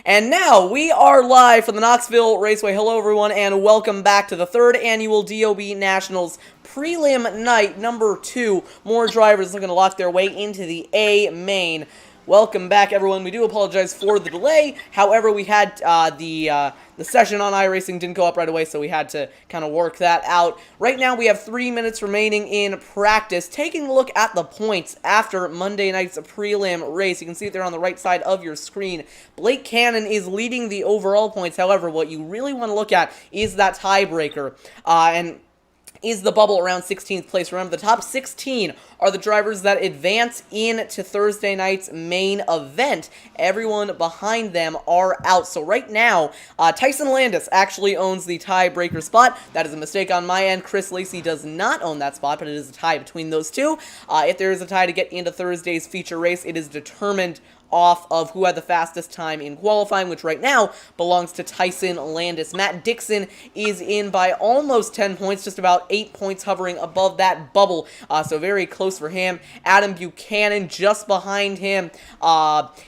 And now we are live from the Knoxville Raceway. Hello everyone and welcome back to the 3rd annual DOB Nationals Prelim Night number 2. More drivers looking to lock their way into the A main. Welcome back everyone. We do apologize for the delay. However, we had the session on iRacing didn't go up right away, so we had to kind of work that out. Right now, we have 3 minutes remaining in practice. Taking a look at the points after Monday night's prelim race, you can see it there on the right side of your screen. Blake Cannon is leading the overall points. However, what you really want to look at is that tiebreaker, and is the bubble around 16th place. Remember, the top 16 are the drivers that advance into Thursday night's main event. Everyone behind them are out. So right now, Tyson Landis actually owns the tiebreaker spot. That is a mistake on my end. Chris Lacey does not own that spot, but it is a tie between those two. If there is a tie to get into Thursday's feature race, it is determined off of who had the fastest time in qualifying, which right now belongs to Tyson Landis. Matt Dixon is in by almost 10 points, just about 8 points hovering above that bubble, so very close for him. Adam Buchanan just behind him.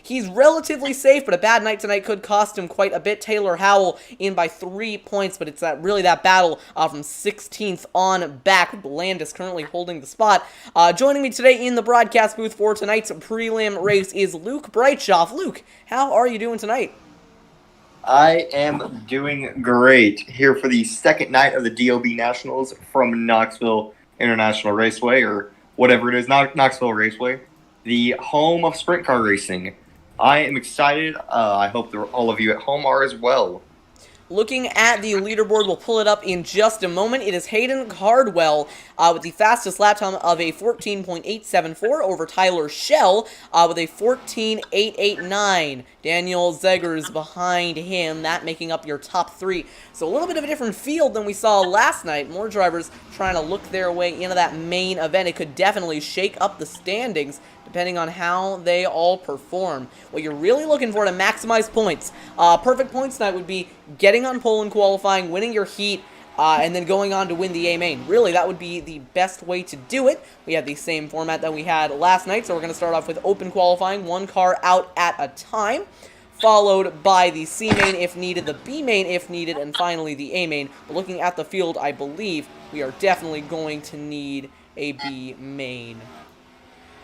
He's relatively safe, but a bad night tonight could cost him quite a bit. Taylor Howell in by 3 points, but it's really that battle from 16th on back. Landis currently holding the spot. Joining me today in the broadcast booth for tonight's prelim race is Luke Breitschoff. Luke, how are you doing tonight? I am doing great here for the second night of the DOB Nationals from Knoxville International Raceway, or whatever it is, Knoxville Raceway, the home of sprint car racing. I am excited. I hope that all of you at home are as well. Looking at the leaderboard, we'll pull it up in just a moment. It is Hayden Cardwell with the fastest lap time of a 14.874 over Tyler Schell with a 14.889. Daniel Zaegers behind him, that making up your top 3. So a little bit of a different field than we saw last night. More drivers trying to look their way into that main event. It could definitely shake up the standings depending on how they all perform. What you're really looking for to maximize points, perfect points night would be getting on pole in qualifying, winning your heat, and then going on to win the A main. Really, that would be the best way to do it. We have the same format that we had last night, so we're going to start off with open qualifying, 1 car out at a time, followed by the C main if needed, the B main if needed, and finally the A main. But looking at the field, I believe we are definitely going to need a B main.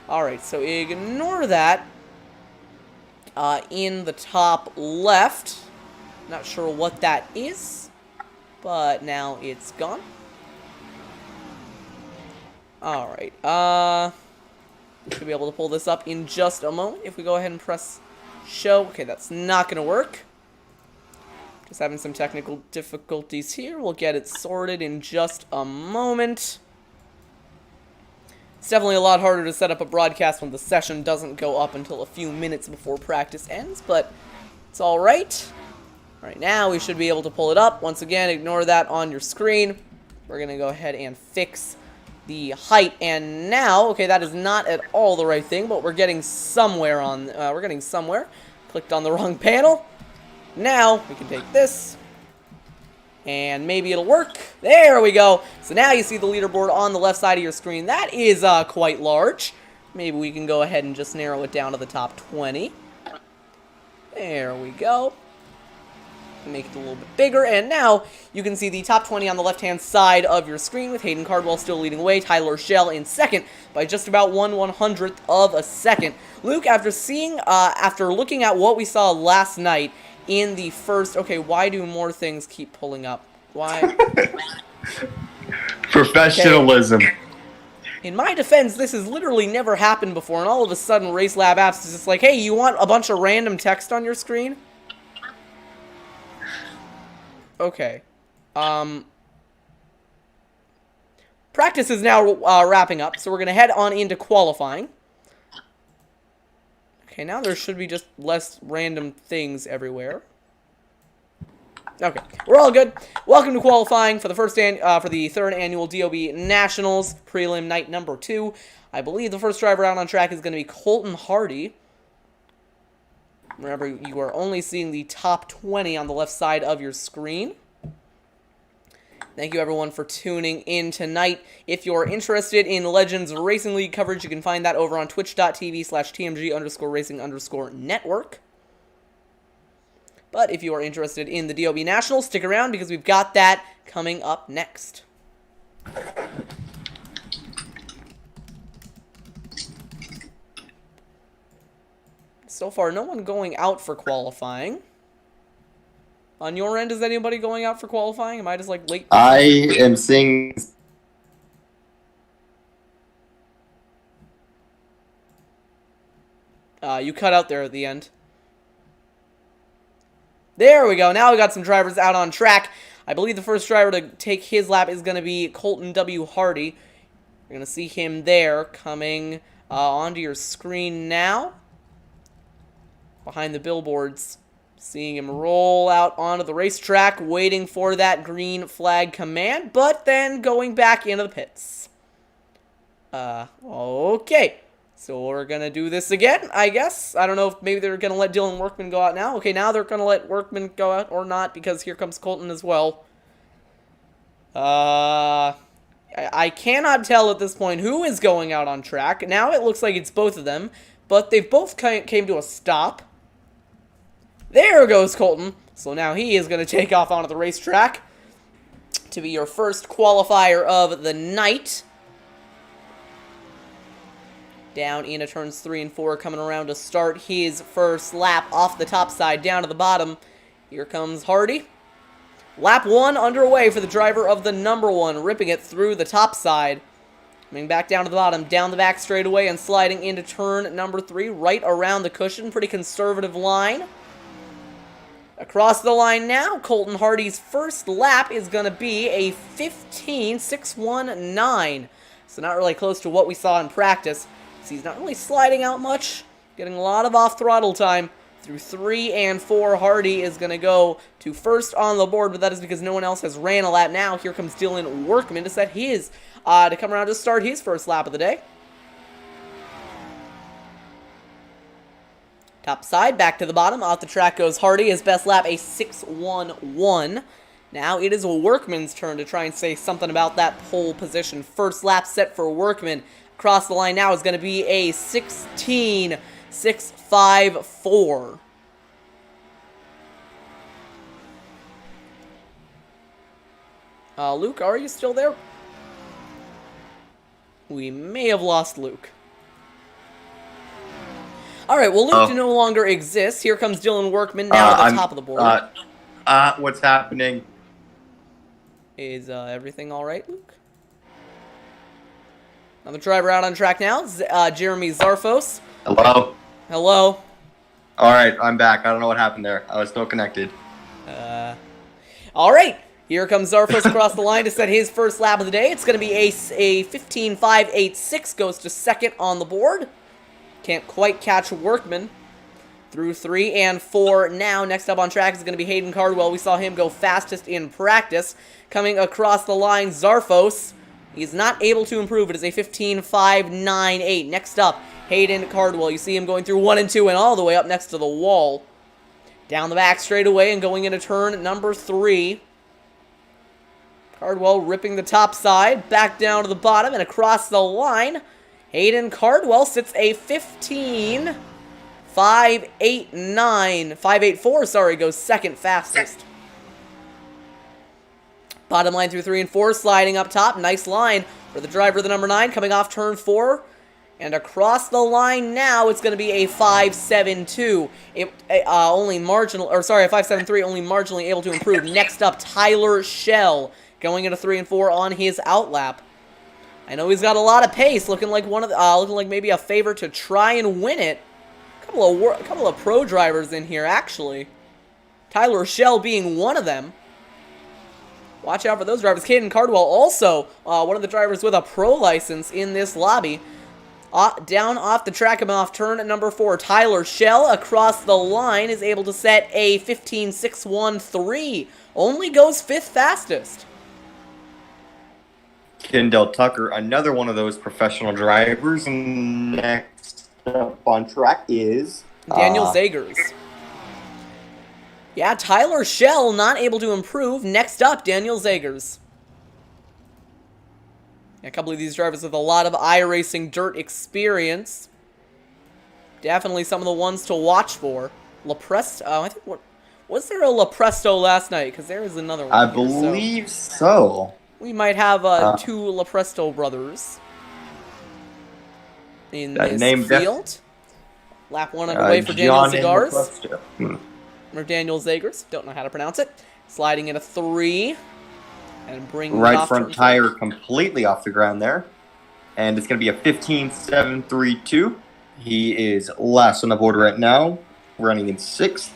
Alright, so ignore that. In the top left, not sure what that is, but now it's gone. Alright, should be able to pull this up in just a moment if we go ahead and press show. Okay, that's not going to work. Just having some technical difficulties here. We'll get it sorted in just a moment. It's definitely a lot harder to set up a broadcast when the session doesn't go up until a few minutes before practice ends, but it's alright. Alright, now we should be able to pull it up. Once again, ignore that on your screen. We're going to go ahead and fix the height, and now, okay, that is not at all the right thing, but we're getting somewhere on, Clicked on the wrong panel. Now, we can take this, and maybe it'll work. There we go. So now you see the leaderboard on the left side of your screen. That is quite large. Maybe we can go ahead and just narrow it down to the top 20. There we go. Make it a little bit bigger, and now you can see the top 20 on the left-hand side of your screen with Hayden Cardwell still leading away, Tyler Schell in second by just about 1/100th of a second. Luke, after looking at what we saw last night in the first, okay, why do more things keep pulling up? Why? Professionalism. Okay. In my defense, this has literally never happened before, and all of a sudden Race Lab Apps is just like, hey, you want a bunch of random text on your screen? Okay. Practice is now wrapping up, so we're going to head on into qualifying. Okay, now there should be just less random things everywhere. Okay, we're all good. Welcome to qualifying for the for the 3rd annual DOB Nationals Prelim Night number 2. I believe the first driver out on track is going to be Colton Hardy. Remember, you are only seeing the top 20 on the left side of your screen. Thank you, everyone, for tuning in tonight. If you're interested in Legends Racing League coverage, you can find that over on twitch.tv/TMG_racing_network. But if you are interested in the DOB Nationals, stick around because we've got that coming up next. So far, no one going out for qualifying. On your end, is anybody going out for qualifying? Am I just like late? I am seeing. You cut out there at the end. There we go. Now we got some drivers out on track. I believe the first driver to take his lap is going to be Colton W. Hardy. You're going to see him there coming onto your screen now. Behind the billboards. Seeing him roll out onto the racetrack, waiting for that green flag command, but then going back into the pits. Okay. So we're going to do this again, I guess. I don't know if maybe they're going to let Dylan Workman go out now. Okay, now they're going to let Workman go out or not because here comes Colton as well. I cannot tell at this point who is going out on track. Now it looks like it's both of them, but they've both came to a stop. There goes Colton. So now he is going to take off onto the racetrack to be your first qualifier of the night. Down into turns 3 and 4, coming around to start his first lap off the top side, down to the bottom. Here comes Hardy. Lap 1 underway for the driver of the number 1, ripping it through the top side. Coming back down to the bottom, down the back straightaway and sliding into turn number 3, right around the cushion. Pretty conservative line. Across the line now, Colton Hardy's first lap is going to be a 15.619. So not really close to what we saw in practice. He's not really sliding out much, getting a lot of off-throttle time. Through 3 and 4, Hardy is going to go to first on the board, but that is because no one else has ran a lap now. Here comes Dylan Workman to set his, to come around to start his first lap of the day. Top side, back to the bottom, off the track goes Hardy. His best lap, a 6.11. Now it is Workman's turn to try and say something about that pole position. First lap set for Workman. Across the line now is going to be a 16.654. Luke, are you still there? We may have lost Luke. Alright, well, Luke no longer exists. Here comes Dylan Workman now at the top of the board. What's happening? Is everything alright, Luke? Another driver out on track now, Jeremy Zarfos. Hello? Hello. Alright, I'm back. I don't know what happened there. I was still connected. Alright, here comes Zarfos across the line to set his first lap of the day. It's going to be a 15.586, goes to second on the board. Can't quite catch Workman. Through 3 and 4 now. Next up on track is going to be Hayden Cardwell. We saw him go fastest in practice. Coming across the line, Zarfos. He's not able to improve. It is a 15.598. Next up, Hayden Cardwell. You see him going through 1 and 2 and all the way up next to the wall. Down the back straightaway and going into turn number 3. Cardwell ripping the top side. Back down to the bottom and across the line. Hayden Cardwell sits a 5.84, sorry, goes second fastest. Bottom line through 3 and 4, sliding up top. Nice line for the driver of the number 9, coming off turn 4. And across the line now, it's going to be a 5.72. Only marginal, or sorry, a 5.73, only marginally able to improve. Next up, Tyler Schell, going into 3 and 4 on his outlap. I know he's got a lot of pace, looking like looking like maybe a favorite to try and win it. A couple of pro drivers in here, actually. Tyler Schell being one of them. Watch out for those drivers. Hayden Cardwell also one of the drivers with a pro license in this lobby. Down off the track and off turn number 4. Tyler Schell across the line is able to set a 15.613. Only goes 5th fastest. Kendall Tucker, another one of those professional drivers. Next up on track is Daniel Zaegers. Yeah, Tyler Schell not able to improve. Next up, Daniel Zaegers. A couple of these drivers with a lot of iRacing dirt experience. Definitely some of the ones to watch for. I think what Was there a La Presto last night? Because there is another one. I here, believe so. We might have two La Presto brothers in this field. Lap 1 underway for Daniel Zaegers. Or Daniel Zaegers. Don't know how to pronounce it. Sliding in a 3. And bringing right it off front tire completely off the ground there. And it's going to be a 15.732. He is last on the board right now. Running in 6th.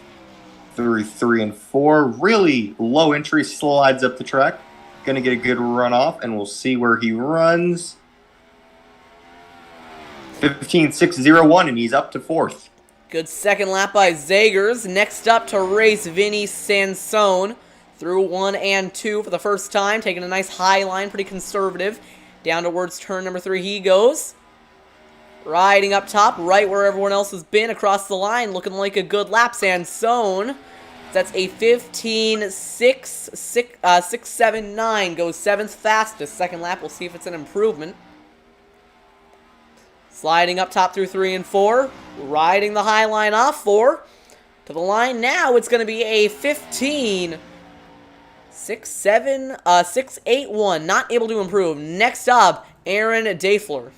Through 3 and 4. Really low entry, slides up the track. Going to get a good run off, and we'll see where he runs. 15.601, and he's up to 4th. Good second lap by Zagers. Next up to race, Vinnie Sansone. Through 1 and 2 for the first time. Taking a nice high line, pretty conservative. Down towards turn number 3 he goes. Riding up top, right where everyone else has been, across the line. Looking like a good lap, Sansone. That's a 15.679. Goes 7th fastest. Second lap, we'll see if it's an improvement. Sliding up top through 3 and 4. Riding the high line off 4. To the line now, it's going to be a 15.681. Not able to improve. Next up, Aaron Dafler.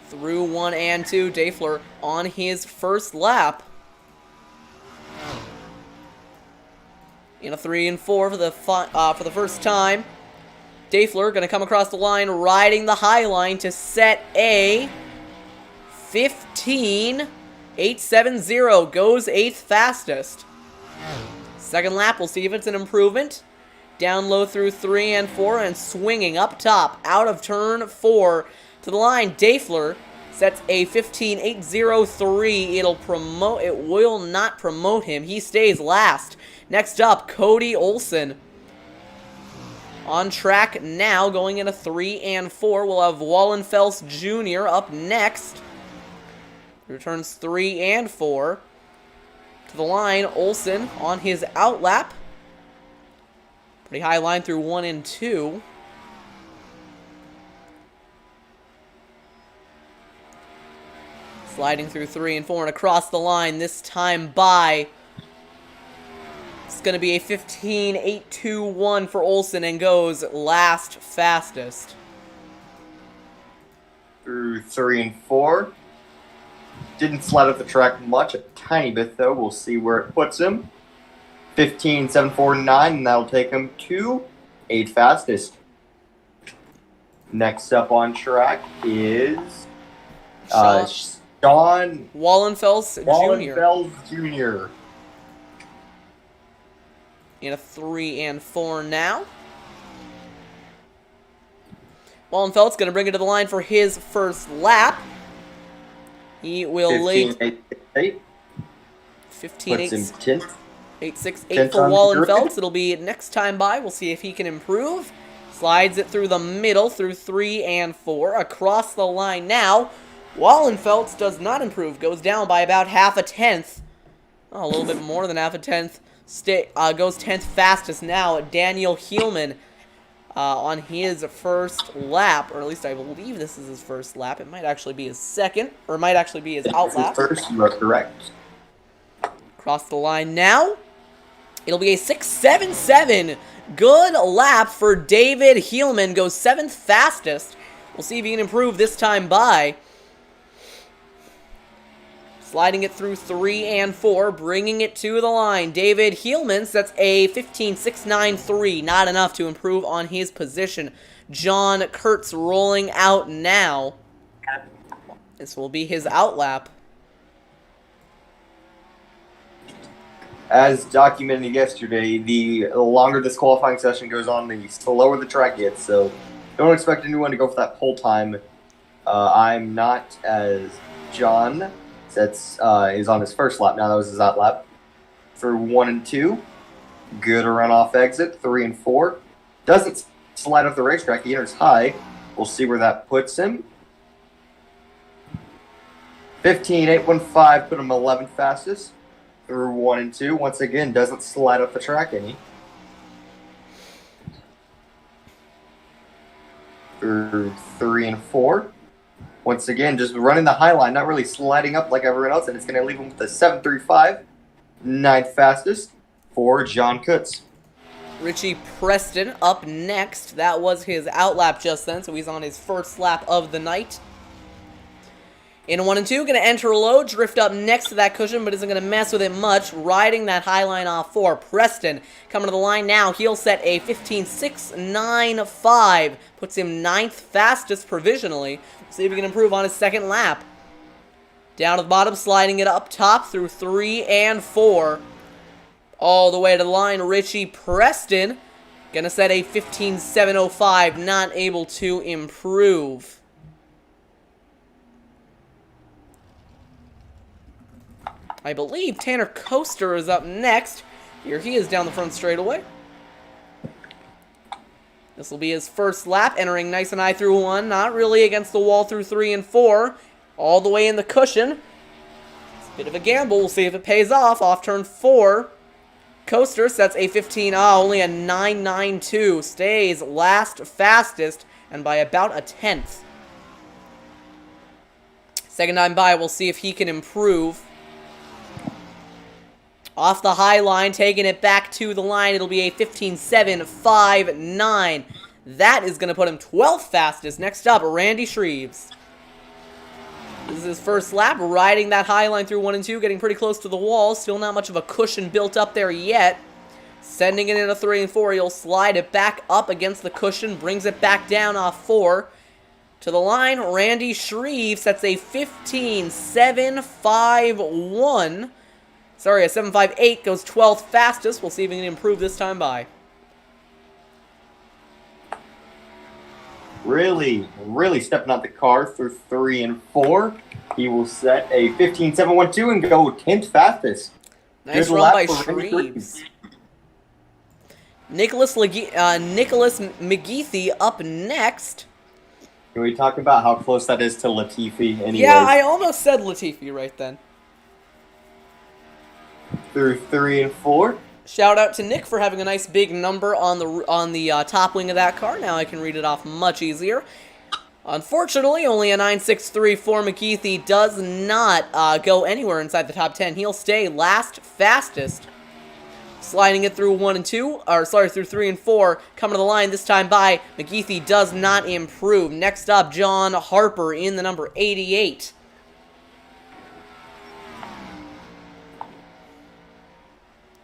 Through 1 and 2, Dafler on his first lap. In a 3 and 4 for the first time. Dafler going to come across the line, riding the high line to set a 15.870. Goes 8th fastest. Second lap, we'll see if it's an improvement. Down low through 3 and 4 and swinging up top out of turn 4 to the line. Dafler sets a 15.803. It will not promote him. He stays last. Next up, Cody Olson. On track now, going in a 3 and 4. We'll have Wallenfeld Jr. up next. Returns 3 and 4. To the line, Olson on his outlap. Pretty high line through 1 and 2. Sliding through 3 and 4 and across the line, this time by. It's going to be a 15.821 for Olson and goes last fastest. Through 3 and 4. Didn't slide up the track much, a tiny bit though. We'll see where it puts him. 15.749, and that'll take him to 8th fastest. Next up on track is Sean Wallenfeld Jr. In a 3 and 4 now. Wallenfeld's going to bring it to the line for his first lap. He will lead 15.868 for Wallenfeld. It'll be next time by. We'll see if he can improve. Slides it through the middle, through 3 and 4. Across the line now. Wallenfeld does not improve. Goes down by about half a tenth. Oh, a little bit more than half a tenth. Goes 10th fastest now. Daniel Heilman on his first lap. Or at least I believe this is his first lap. It might actually be his second. Or it might actually be his outlap. First, you are correct. Across the line now. It'll be a 6.77. Good lap for David Heilman. Goes 7th fastest. We'll see if he can improve this time by. Sliding it through 3 and 4, bringing it to the line. David Heilman sets a 15.693. Not enough to improve on his position. John Kurtz rolling out now. This will be his outlap. As documented yesterday, the longer this qualifying session goes on, the slower the track gets. So don't expect anyone to go for that pole time. I'm not, as John is on his first lap now. That was his outlap. Through 1 and 2. Good runoff exit. 3 and 4. Doesn't slide off the racetrack. He enters high. We'll see where that puts him. 15.815 put him 11th fastest. Through 1 and 2. Once again, doesn't slide off the track any. through 3 and 4. Once again, just running the high line, not really sliding up like everyone else, and it's going to leave him with a 7.35, 9th fastest for John Kurtz. Richie Preston up next. That was his outlap just then, so he's on his first lap of the night. In 1 and 2, going to enter low, drift up next to that cushion, but isn't going to mess with it much. Riding that high line off 4. Preston coming to the line now. He'll set a 15.695. Puts him 9th fastest provisionally. See if he can improve on his second lap. Down to the bottom, sliding it up top through 3 and 4. All the way to the line, Richie Preston. Gonna set a 15.705, not able to improve. I believe Tanner Coaster is up next. Here he is down the front straightaway. This will be his first lap, entering nice and high through 1. Not really against the wall through 3 and 4. All the way in the cushion. It's a bit of a gamble. We'll see if it pays off. Off turn 4. Coaster sets a 15, only a 9.92. Stays last fastest and by about a 10th. Second time by, we'll see if he can improve. Off the high line, taking it back to the line, it'll be a 15.759. That is going to put him 12th fastest. Next up, Randy Shreves. This is his first lap, riding that high line through 1 and 2, getting pretty close to the wall. Still not much of a cushion built up there yet. Sending it into 3 and 4, he'll slide it back up against the cushion, brings it back down off 4. To the line, Randy Shreves sets a 15.751. Sorry, a 7.58, goes 12th fastest. We'll see if he can improve this time by. Really stepping out the car through 3 and 4. He will set a 15.712 and go 10th fastest. Nice run by Shreves. Nicholas McGeethy up next. Can we talk about how close that is to Latifi? Anyways? Yeah, I almost said Latifi right then. Through 3 and 4. Shout out to Nick for having a nice big number on the top wing of that car. Now I can read it off much easier. Unfortunately, only a 9.634 McGeethy does not go anywhere inside the top 10. He'll stay last fastest. Sliding it through 1 and 2, through 3 and 4. Coming to the line this time by, McGeethy does not improve. Next up, John Harper in the number 88.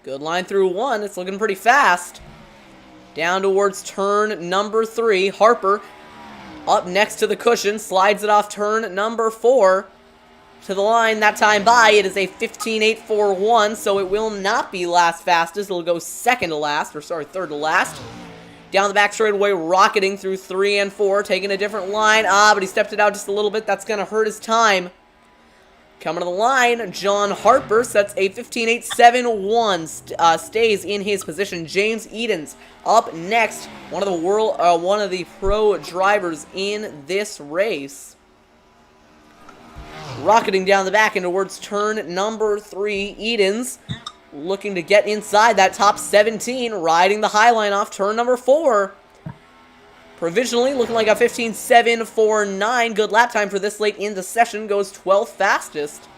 Good line through 1. It's looking pretty fast. Down towards turn number 3. Harper up next to the cushion. Slides it off turn number 4. To the line that time by. It is a 15.841, so it will not be last fastest. It'll go third to last. Down the back straightaway, rocketing through 3 and 4. Taking a different line. But he stepped it out just a little bit. That's going to hurt his time. Coming to the line, John Harper sets a 15.871, stays in his position. James Edens up next, one of the pro drivers in this race. Rocketing down the back and towards turn number 3, Edens looking to get inside that top 17, riding the high line off turn number 4. Provisionally looking like a 15.749. Good lap time for this late in the session. Goes 12th fastest.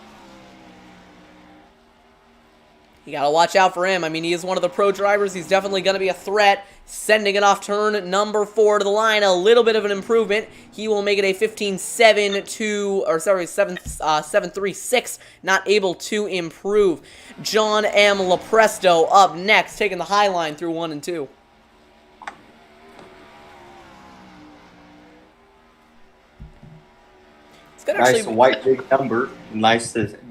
You gotta watch out for him. I mean, he is one of the pro drivers. He's definitely gonna be a threat. Sending it off turn number 4 to the line. A little bit of an improvement. He will make it a 7.36. Not able to improve. John M. Lopresto up next, taking the high line through 1 and 2. Nice white big number.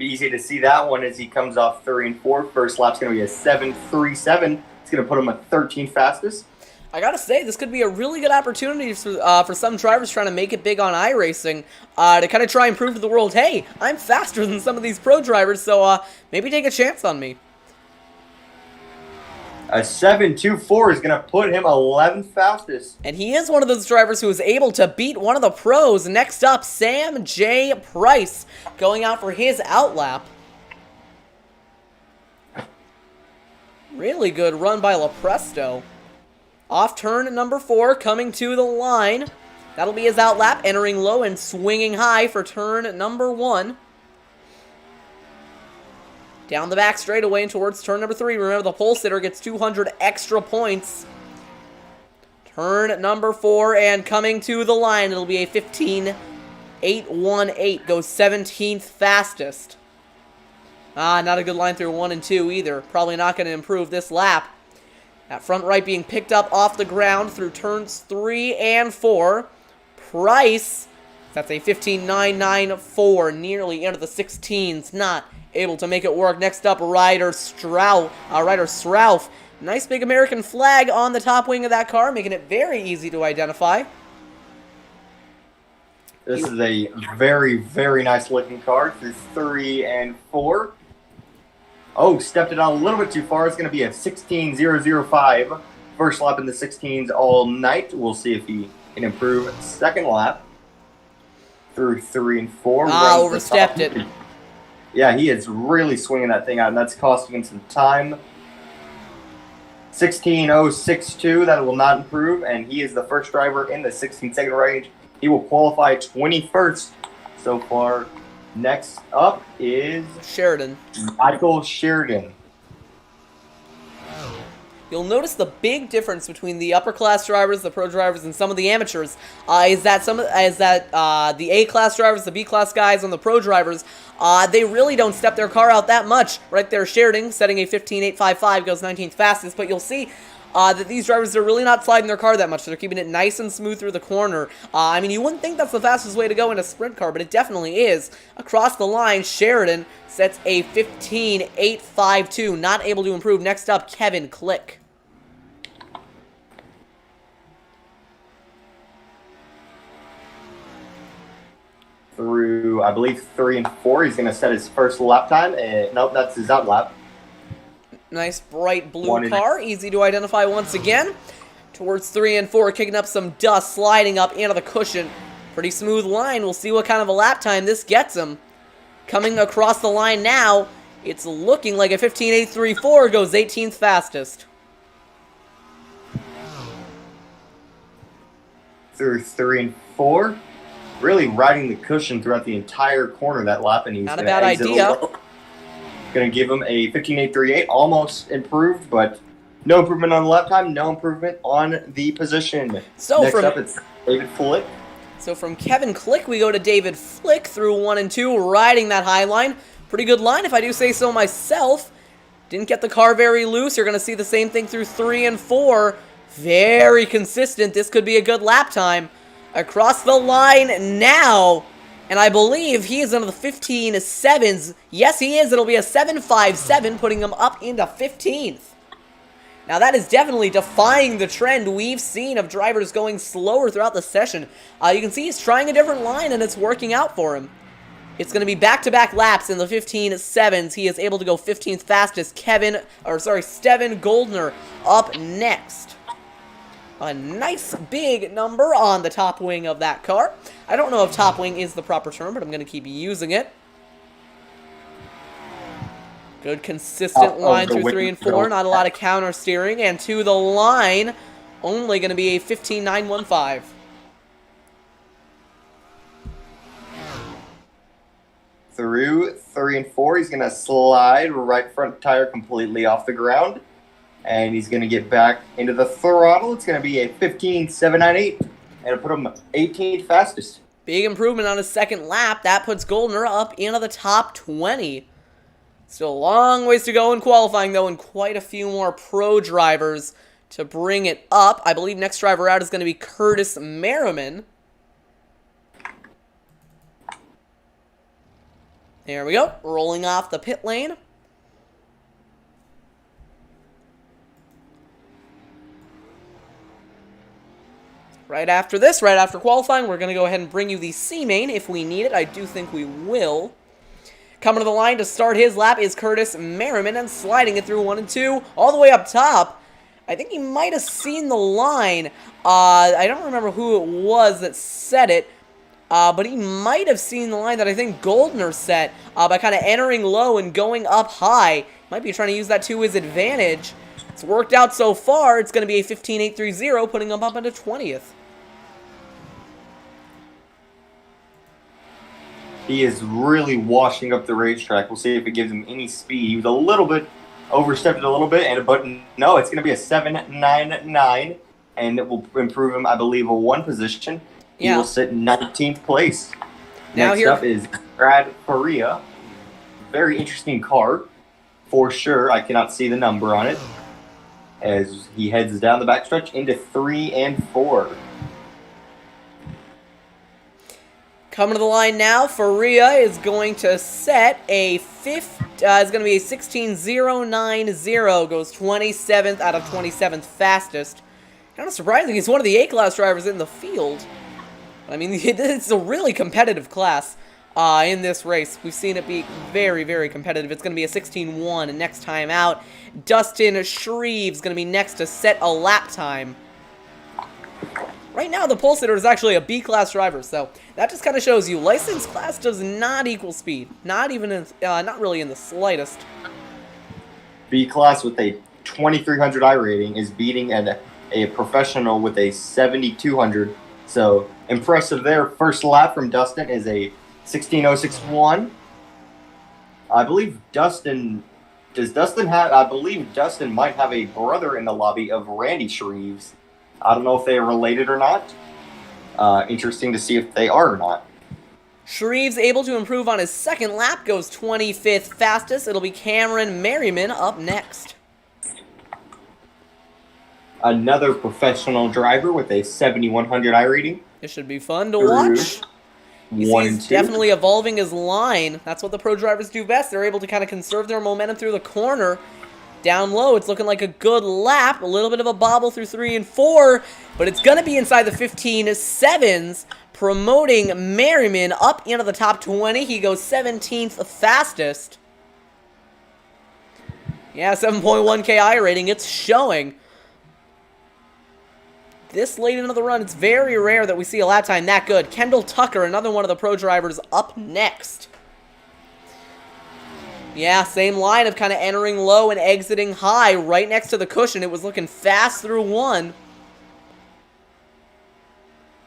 Easy to see that one as he comes off 3 and 4. First lap's going to be a 7.37. It's going to put him at 13th fastest. I gotta say, this could be a really good opportunity for some drivers trying to make it big on iRacing, to kind of try and prove to the world, hey, I'm faster than some of these pro drivers, so maybe take a chance on me. A 7.24 is going to put him 11th fastest. And he is one of those drivers who is able to beat one of the pros. Next up, Sam J. Price going out for his outlap. Really good run by Lopresto. Off turn number 4, coming to the line. That'll be his out lap, entering low and swinging high for turn number 1. Down the back straightaway and towards turn number 3. Remember, the pole sitter gets 200 extra points. Turn number 4, and coming to the line, it'll be a 15.818. Goes 17th fastest. Not a good line through 1 and 2 either. Probably not going to improve this lap. That front right being picked up off the ground through turns 3 and 4. Price, that's a 15.994, nearly into the 16s. Not able to make it work. Next up, Ryder Stroup. Nice big American flag on the top wing of that car, making it very easy to identify. This is a very, very nice looking car through 3 and 4. Oh, stepped it out a little bit too far. It's going to be a 16.005. First lap in the 16s all night. We'll see if he can improve second lap through 3 and 4. Overstepped it. Yeah, he is really swinging that thing out, and that's costing him some time. 16.062, that will not improve, and he is the first driver in the 16-second range. He will qualify 21st so far. Next up is Sheridan. Michael Sheridan. You'll notice the big difference between the upper class drivers, the pro drivers, and some of the amateurs is that the A class drivers, the B class guys, and the pro drivers, they really don't step their car out that much. Right there, Sheridan setting a 15.855, goes 19th fastest, but you'll see that these drivers are really not sliding their car that much. They're keeping it nice and smooth through the corner. I mean, you wouldn't think that's the fastest way to go in a sprint car, but it definitely is. Across the line, Sheridan sets a 15.852, not able to improve. Next up, Kevin Click. Through, I believe, 3 and 4, he's going to set his first lap time. Nope, that's his out lap. Nice bright blue car, easy to identify once again. Towards 3 and 4, kicking up some dust, sliding up into the cushion. Pretty smooth line. We'll see what kind of a lap time this gets him. Coming across the line now, it's looking like a 15.834, goes 18th fastest. Through 3 and 4, really riding the cushion throughout the entire corner of that lap, and he's not a bad idea. Going to give him a 15.838, almost improved, but no improvement on the lap time, no improvement on the position. So next up, it's David Flick. So from Kevin Click, we go to David Flick through 1 and 2, riding that high line. Pretty good line, if I do say so myself. Didn't get the car very loose. You're going to see the same thing through 3 and 4. Very consistent. This could be a good lap time. Across the line now, and I believe he is into the 15.7s. Yes, he is. It'll be a 7.57, putting him up into 15th. Now, that is definitely defying the trend we've seen of drivers going slower throughout the session. You can see he's trying a different line, and it's working out for him. It's going to be back-to-back laps in the 15.7s. He is able to go 15th fastest. Steven Goldner up next. A nice big number on the top wing of that car. I don't know if top wing is the proper term, but I'm going to keep using it. Good consistent line through 3 and 4. Not a lot of counter steering. And to the line, only going to be a 15.915. Through 3 and 4, he's going to slide right front tire completely off the ground. And he's going to get back into the throttle. It's going to be a 15.798. And it'll put him 18th fastest. Big improvement on his second lap. That puts Goldner up into the top 20. Still a long ways to go in qualifying, though, and quite a few more pro drivers to bring it up. I believe next driver out is going to be Curtis Merriman. There we go. Rolling off the pit lane. Right after this, right after qualifying, we're going to go ahead and bring you the C-Main if we need it. I do think we will. Coming to the line to start his lap is Curtis Merriman, and sliding it through 1 and 2 all the way up top. I think he might have seen the line. I don't remember who it was that set it, but he might have seen the line that I think Goldner set by kind of entering low and going up high. Might be trying to use that to his advantage. It's worked out so far. It's going to be a 15.830, putting him up into 20th. He is really washing up the racetrack. We'll see if it gives him any speed. He was a little bit overstepped it a little bit, but no, it's going to be a 7.99, and it will improve him, I believe, one position. He will sit in 19th place. Next up is Brad Faria. Very interesting car, for sure. I cannot see the number on it as he heads down the backstretch into 3 and 4. Coming to the line now, Faria is going to set a it's going to be a 16.090, goes 27th out of 27th fastest. Kind of surprising, he's one of the A-class drivers in the field. I mean, it's a really competitive class in this race. We've seen it be very, very competitive. It's going to be a 16.1 next time out. Dustin Shreve's going to be next to set a lap time. Right now, the pole sitter is actually a B-class driver, so that just kind of shows you license class does not equal speed. Not even, not really in the slightest. B-class with a 2,300 I rating is beating a professional with a 7,200. So impressive there. First lap from Dustin is a 16.061. I believe Dustin. Does Dustin have? I believe Dustin might have a brother in the lobby of Randy Shreves. I don't know if they are related or not. Interesting to see if they are or not. Shreves able to improve on his second lap, goes 25th fastest. It'll be Cameron Merriman up next. Another professional driver with a 7,100 I rating. It should be fun to watch. He's definitely evolving his line. That's what the pro drivers do best. They're able to kind of conserve their momentum through the corner. Down low, it's looking like a good lap. A little bit of a bobble through 3 and 4, but it's going to be inside the 15.7s, promoting Merriman up into the top 20. He goes 17th fastest. Yeah, 7.1 KI rating. It's showing. This late into the run, it's very rare that we see a lap time that good. Kendall Tucker, another one of the pro drivers, up next. Yeah, same line of kind of entering low and exiting high right next to the cushion. It was looking fast through 1.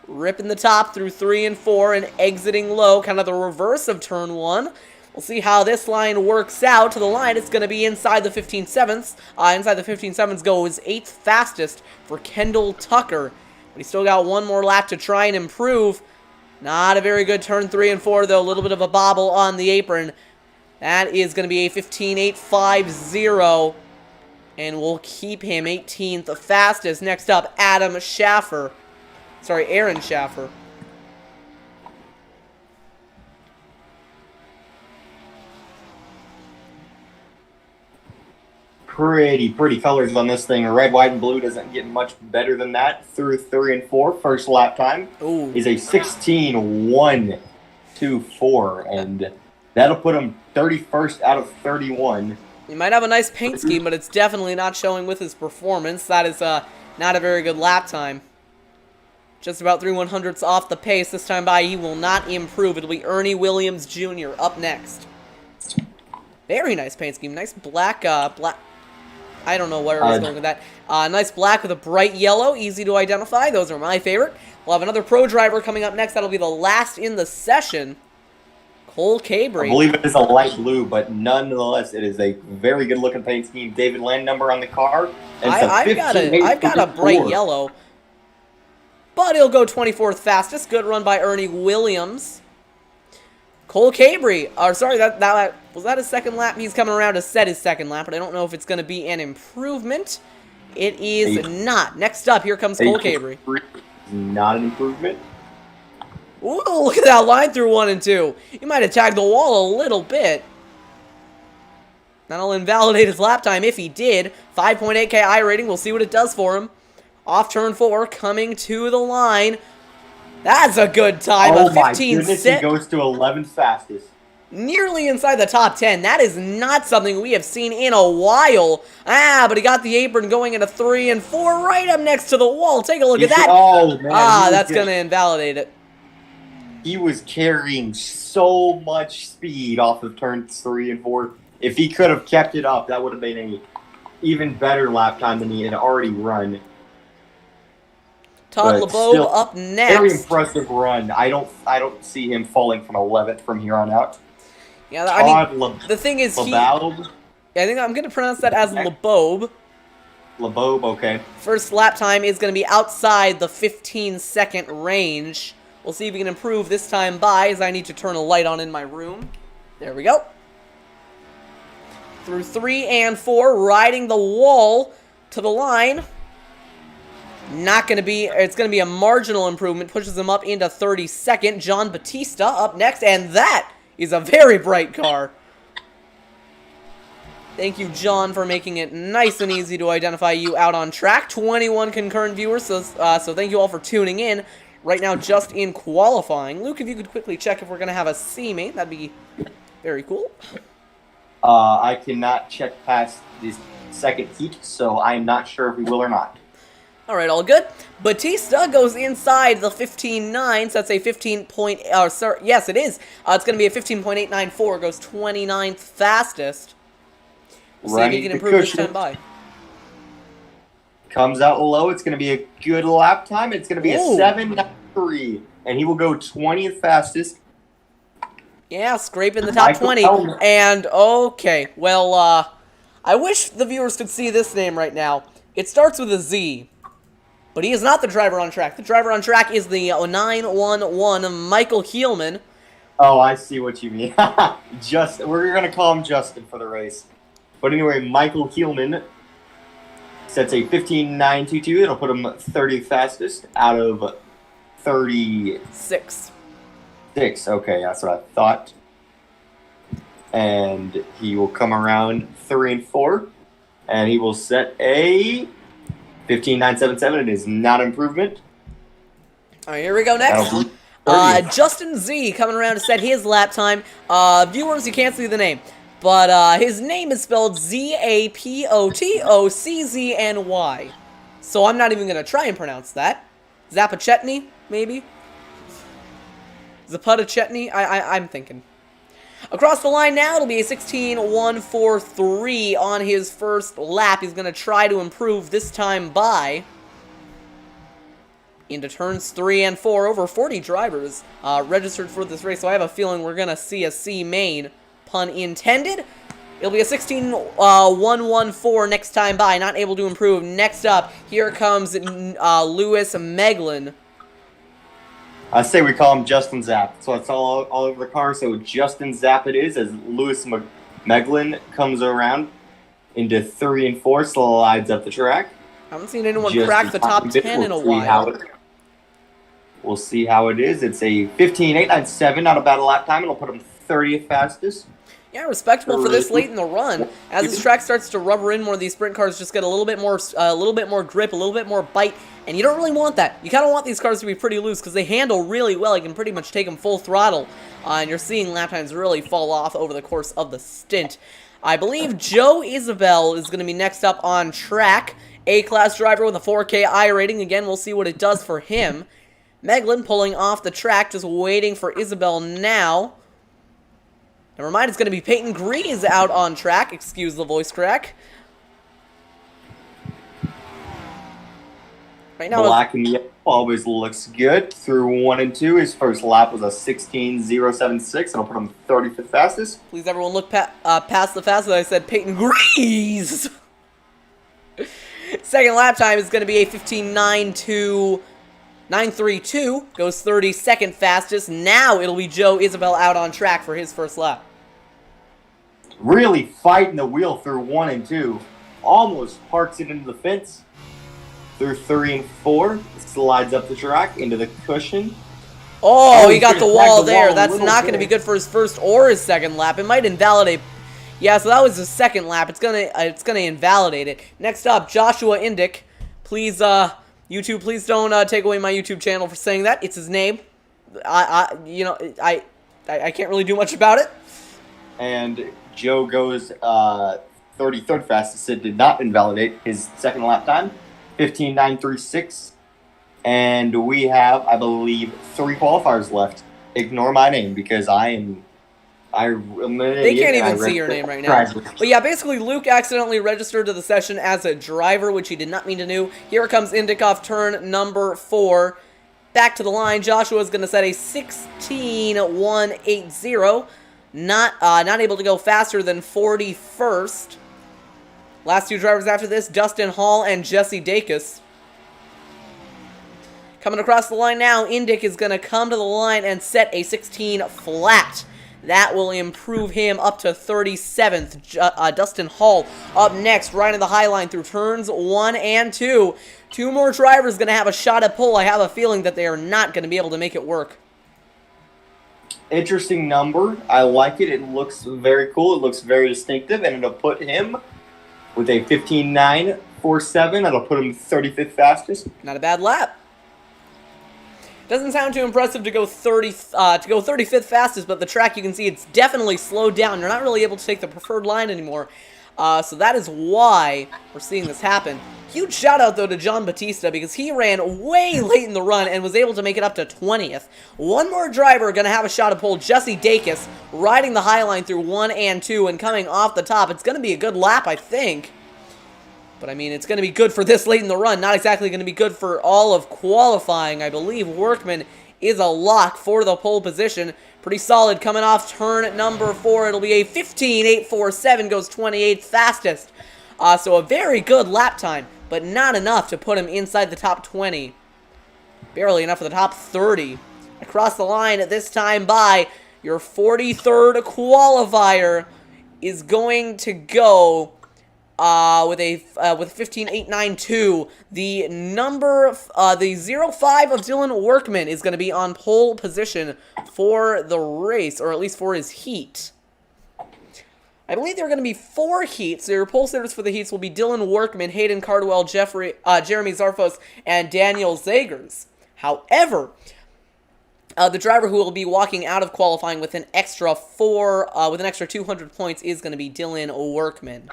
Ripping the top through 3 and 4 and exiting low, kind of the reverse of turn 1. We'll see how this line works out. To the line, it's going to be inside the 15.7s. Inside the 15.7s goes 8th fastest for Kendall Tucker. But he's still got one more lap to try and improve. Not a very good turn 3 and 4, though. A little bit of a bobble on the apron. That is going to be a 15.850, and we'll keep him 18th fastest. Next up, Aaron Shaffer. Pretty colors on this thing. Red, white, and blue doesn't get much better than that. Through 3 and 4, first lap time is a 16.124, and that'll put him 31st out of 31. He might have a nice paint scheme, but it's definitely not showing with his performance. That is not a very good lap time. Just about 3/100ths off the pace. This time by, he will not improve. It'll be Ernie Williams Jr. up next. Very nice paint scheme. Nice black. I don't know where I was going with that. Nice black with a bright yellow. Easy to identify. Those are my favorite. We'll have another pro driver coming up next. That'll be the last in the session. Cole Cabrini. I believe it is a light blue, but nonetheless, it is a very good-looking paint scheme. David Land number on the car. And I've got a bright yellow, but he'll go 24th fastest. Good run by Ernie Williams. Cole Cabrini. Sorry, was that his second lap? He's coming around to set his second lap, but I don't know if it's going to be an improvement. It is not. Next up, here comes Cole Cabrini. Not an improvement. Ooh, look at that line through 1 and 2. He might have tagged the wall a little bit. That'll invalidate his lap time if he did. 5.8 KI rating. We'll see what it does for him. Off turn 4, coming to the line. That's a good time. Oh my goodness, he goes to 11th fastest. Nearly inside the top 10. That is not something we have seen in a while. But he got the apron going into 3 and 4 right up next to the wall. Take a look at that. Oh, man. That's going to invalidate it. He was carrying so much speed off of turns 3 and 4. If he could have kept it up, that would have been an even better lap time than he had already run. Todd But LeBeau still, up very next. impressive run. I don't see him falling from 11th from here on out. Yeah, I mean, Todd the thing is, LeBeau. I think I'm going to pronounce that as LeBeau. LeBeau, okay. First lap time is going to be outside the 15-second range. We'll see if we can improve this time by, as I need to turn a light on in my room. There we go. Through 3 and 4, riding the wall to the line. Not going to be, it's going to be a marginal improvement. Pushes him up into 32nd. John Batista up next, and that is a very bright car. Thank you, John, for making it nice and easy to identify you out on track. 21 concurrent viewers, so thank you all for tuning in. Right now, just in qualifying. Luke, if you could quickly check if we're going to have a C main, that'd be very cool. I cannot check past this second heat, so I'm not sure if we will or not. All right, all good. Batista goes inside the 15.9, so that's a 15 point, yes, it is. It's going to be a 15.894, goes 29th fastest. We'll see if he can improve this time by. Comes out low. It's going to be a good lap time. It's going to be a 7.93, and he will go 20th fastest. Yeah, scraping the top 20. And, okay, well, I wish the viewers could see this name right now. It starts with a Z, but he is not the driver on track. The driver on track is the 911 Michael Heelman. Oh, I see what you mean. We're going to call him Justin for the race. But anyway, Michael Heelman sets a 15.922. It'll put him 30th fastest out of 36. Okay, that's what I thought. And he will come around 3 and 4. And he will set a 15.977. It is not improvement. All right, here we go next. Justin Z coming around to set his lap time. Viewers, you can't see the name. But his name is spelled Z-A-P-O-T-O-C-Z-N-Y. So I'm not even going to try and pronounce that. Zapachetny, maybe? Zapatachetny? I'm thinking. Across the line now, it'll be a 16.143 on his first lap. He's going to try to improve this time by into turns 3 and 4. Over 40 drivers registered for this race, so I have a feeling we're going to see a C main. Pun intended. It'll be a 16.114 next time by. Not able to improve. Next up, here comes Lewis Mcmeglin. I say we call him Justin Zapp. So it's all over the car. So Justin Zapp it is, as Lewis Mcmeglin comes around into 3 and 4, slides up the track. I haven't seen anyone crack the top 10 in a while. We'll see how it is. It's a 15.897, not a bad lap time. It'll put him 30th fastest. Yeah, respectable for this late in the run. As this track starts to rubber in more, these sprint cars just get a little bit more grip, a little bit more bite, and you don't really want that. You kind of want these cars to be pretty loose because they handle really well. You can pretty much take them full throttle, and you're seeing lap times really fall off over the course of the stint. I believe Joe Isabel is going to be next up on track. A-class driver with a 4K I rating. Again, we'll see what it does for him. Mcmeglin pulling off the track, just waiting for Isabel now. Never mind, it's going to be Peyton Grease out on track. Excuse the voice crack. Right now, black and yellow always looks good. Through 1 and 2, his first lap was a 16.076. It'll put him 35th fastest. Please, everyone, look past the fastest. I said Peyton Grease. Second lap time is going to be a 15.932. Goes 32nd fastest. Now it'll be Joe Isabel out on track for his first lap. Really fighting the wheel through 1 and 2. Almost parks it into the fence. Through 3 and 4. Slides up the track into the cushion. Oh, he got the wall there. That's not going to be good for his first or his second lap. It might invalidate. Yeah, so that was his second lap. It's gonna invalidate it. Next up, Joshua Indic. Please, YouTube, please don't take away my YouTube channel for saying that. It's his name. I can't really do much about it. And Joe goes 33rd fastest. It did not invalidate his second lap time. 15.936. And we have, I believe, 3 qualifiers left. Ignore my name because I They can't even see your name right now. But yeah, basically Luke accidentally registered to the session as a driver, which he did not mean to do. Here comes Indic off turn number 4. Back to the line. Joshua's going to set a 16.180. Not able to go faster than 41st. Last two drivers after this, Dustin Hall and Jesse Dacus. Coming across the line now, Indic is going to come to the line and set a 16 flat. That will improve him up to 37th. Dustin Hall up next, right in the high line through turns 1 and 2. Two more drivers going to have a shot at pole. I have a feeling that they are not going to be able to make it work. Interesting number. I like it. It looks very cool. It looks very distinctive, and it'll put him with a 15.947. That'll put him 35th fastest. Not a bad lap. Doesn't sound too impressive to go 35th fastest, but the track, you can see it's definitely slowed down. You're not really able to take the preferred line anymore. So that is why we're seeing this happen. Huge shout out, though, to John Batista, because he ran way late in the run and was able to make it up to 20th. One more driver going to have a shot at pole, Jesse Dacus, riding the high line through 1 and 2 and coming off the top. It's going to be a good lap, I think. But, I mean, it's going to be good for this late in the run. Not exactly going to be good for all of qualifying. I believe Workman is a lock for the pole position. Pretty solid coming off turn number 4. It'll be a 15.847, goes 28th fastest. So a very good lap time, but not enough to put him inside the top 20. Barely enough for the top 30. Across the line at this time by your 43rd qualifier is going to go with 15.892. The number, the 05 of Dylan Workman is going to be on pole position for the race, or at least for his heat. I believe there are going to be 4 heats. So your pole sitters for the heats will be Dylan Workman, Hayden Cardwell, Jeremy Zarfos, and Daniel Zagers. However, the driver who will be walking out of qualifying with an extra 200 points is going to be Dylan Workman.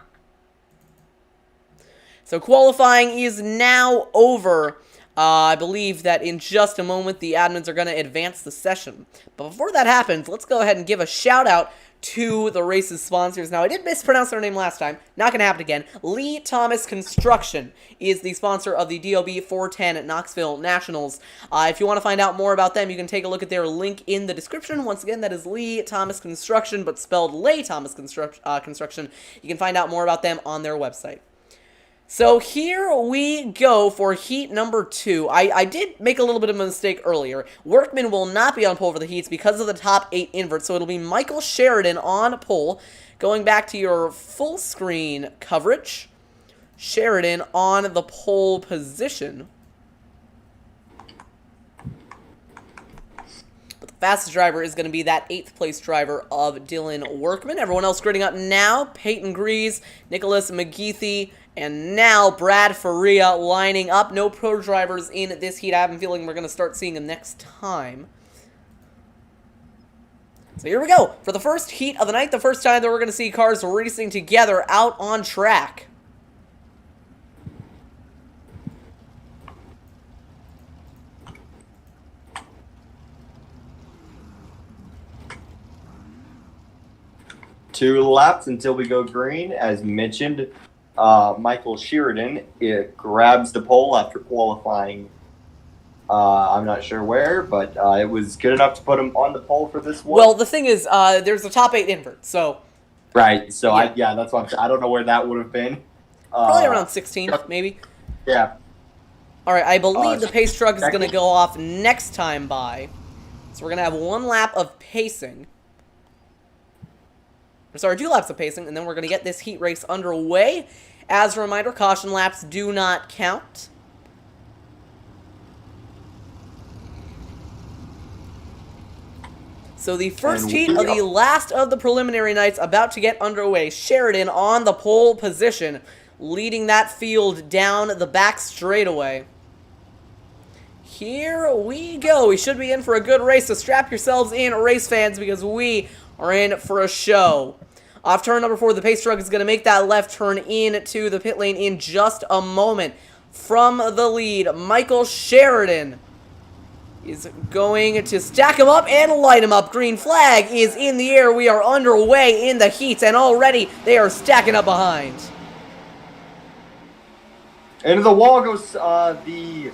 So qualifying is now over. I believe that in just a moment the admins are going to advance the session. But before that happens, let's go ahead and give a shout out to the race's sponsors. Now, I did mispronounce their name last time. Not going to happen again. Lee Thomas Construction is the sponsor of the DOB 410 at Knoxville Nationals. If you want to find out more about them, you can take a look at their link in the description. Once again, that is Lee Thomas Construction, but spelled Lay Thomas Construction. You can find out more about them on their website. So here we go for heat number 2. I did make a little bit of a mistake earlier. Workman will not be on pole for the heats because of the top 8 invert, so it'll be Michael Sheridan on pole. Going back to your full screen coverage, Sheridan on the pole position. But the fastest driver is going to be that 8th place driver of Dylan Workman. Everyone else grading up now, Peyton Grease, Nicholas McGeethy, and now Brad Faria lining up. No pro drivers in this heat. I have a feeling we're going to start seeing them next time. So here we go. For the first heat of the night, the first time that we're going to see cars racing together out on track. Two laps until we go green, as mentioned. Michael Sheridan, it grabs the pole after qualifying. I'm not sure where, but it was good enough to put him on the pole for this one. Well, the thing is, there's a top 8 invert, so... Right, so yeah, that's what I'm saying. I don't know where that would have been. Probably around 16th, maybe. Yeah. Alright, I believe the pace truck is going to go off next time by. So we're going to have 1 lap of pacing. Sorry, 2 laps of pacing, and then we're going to get this heat race underway. As a reminder, caution laps do not count. So the first heat of the last of the preliminary nights about to get underway. Sheridan on the pole position, leading that field down the back straightaway. Here we go. We should be in for a good race, so strap yourselves in, race fans, because we are in for a show. Off turn number 4, the pace truck is going to make that left turn into the pit lane in just a moment. From the lead, Michael Sheridan. is going to stack him up and light him up. Green flag is in the air. We are underway in the heats, and already they are stacking up behind. Into the wall goes And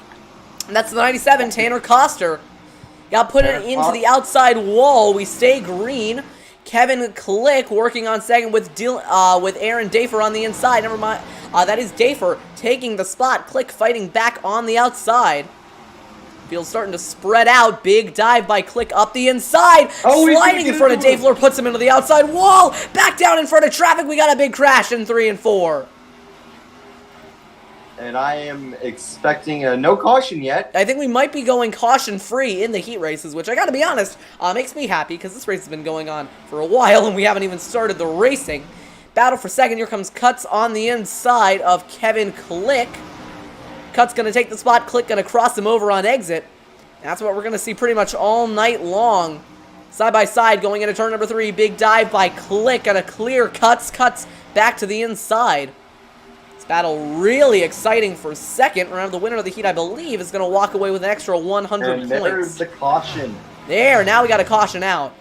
that's the 97, Tanner Coster. Got put it into the outside wall. We stay green. Kevin Click working on second with Aaron Dafer on the inside. Never mind. That is Dafer taking the spot. Click fighting back on the outside. Field's starting to spread out. Big dive by Click up the inside. Sliding in front of Dafler, puts him into the outside wall. Back down in front of traffic. We got a big crash in 3 and 4. And I am expecting no caution yet. I think we might be going caution-free in the heat races, which I gotta be honest, makes me happy, because this race has been going on for a while, and we haven't even started the racing. Battle for second, here comes Kurtz on the inside of Kevin Click. Kurtz gonna take the spot, Click gonna cross him over on exit. That's what we're gonna see pretty much all night long. Side by side, going into turn number 3, big dive by Click, gonna clear Kurtz back to the inside. Battle really exciting for second. Remember, the winner of the heat, I believe, is going to walk away with an extra 100 and points. There's the caution. There, now we got a caution out.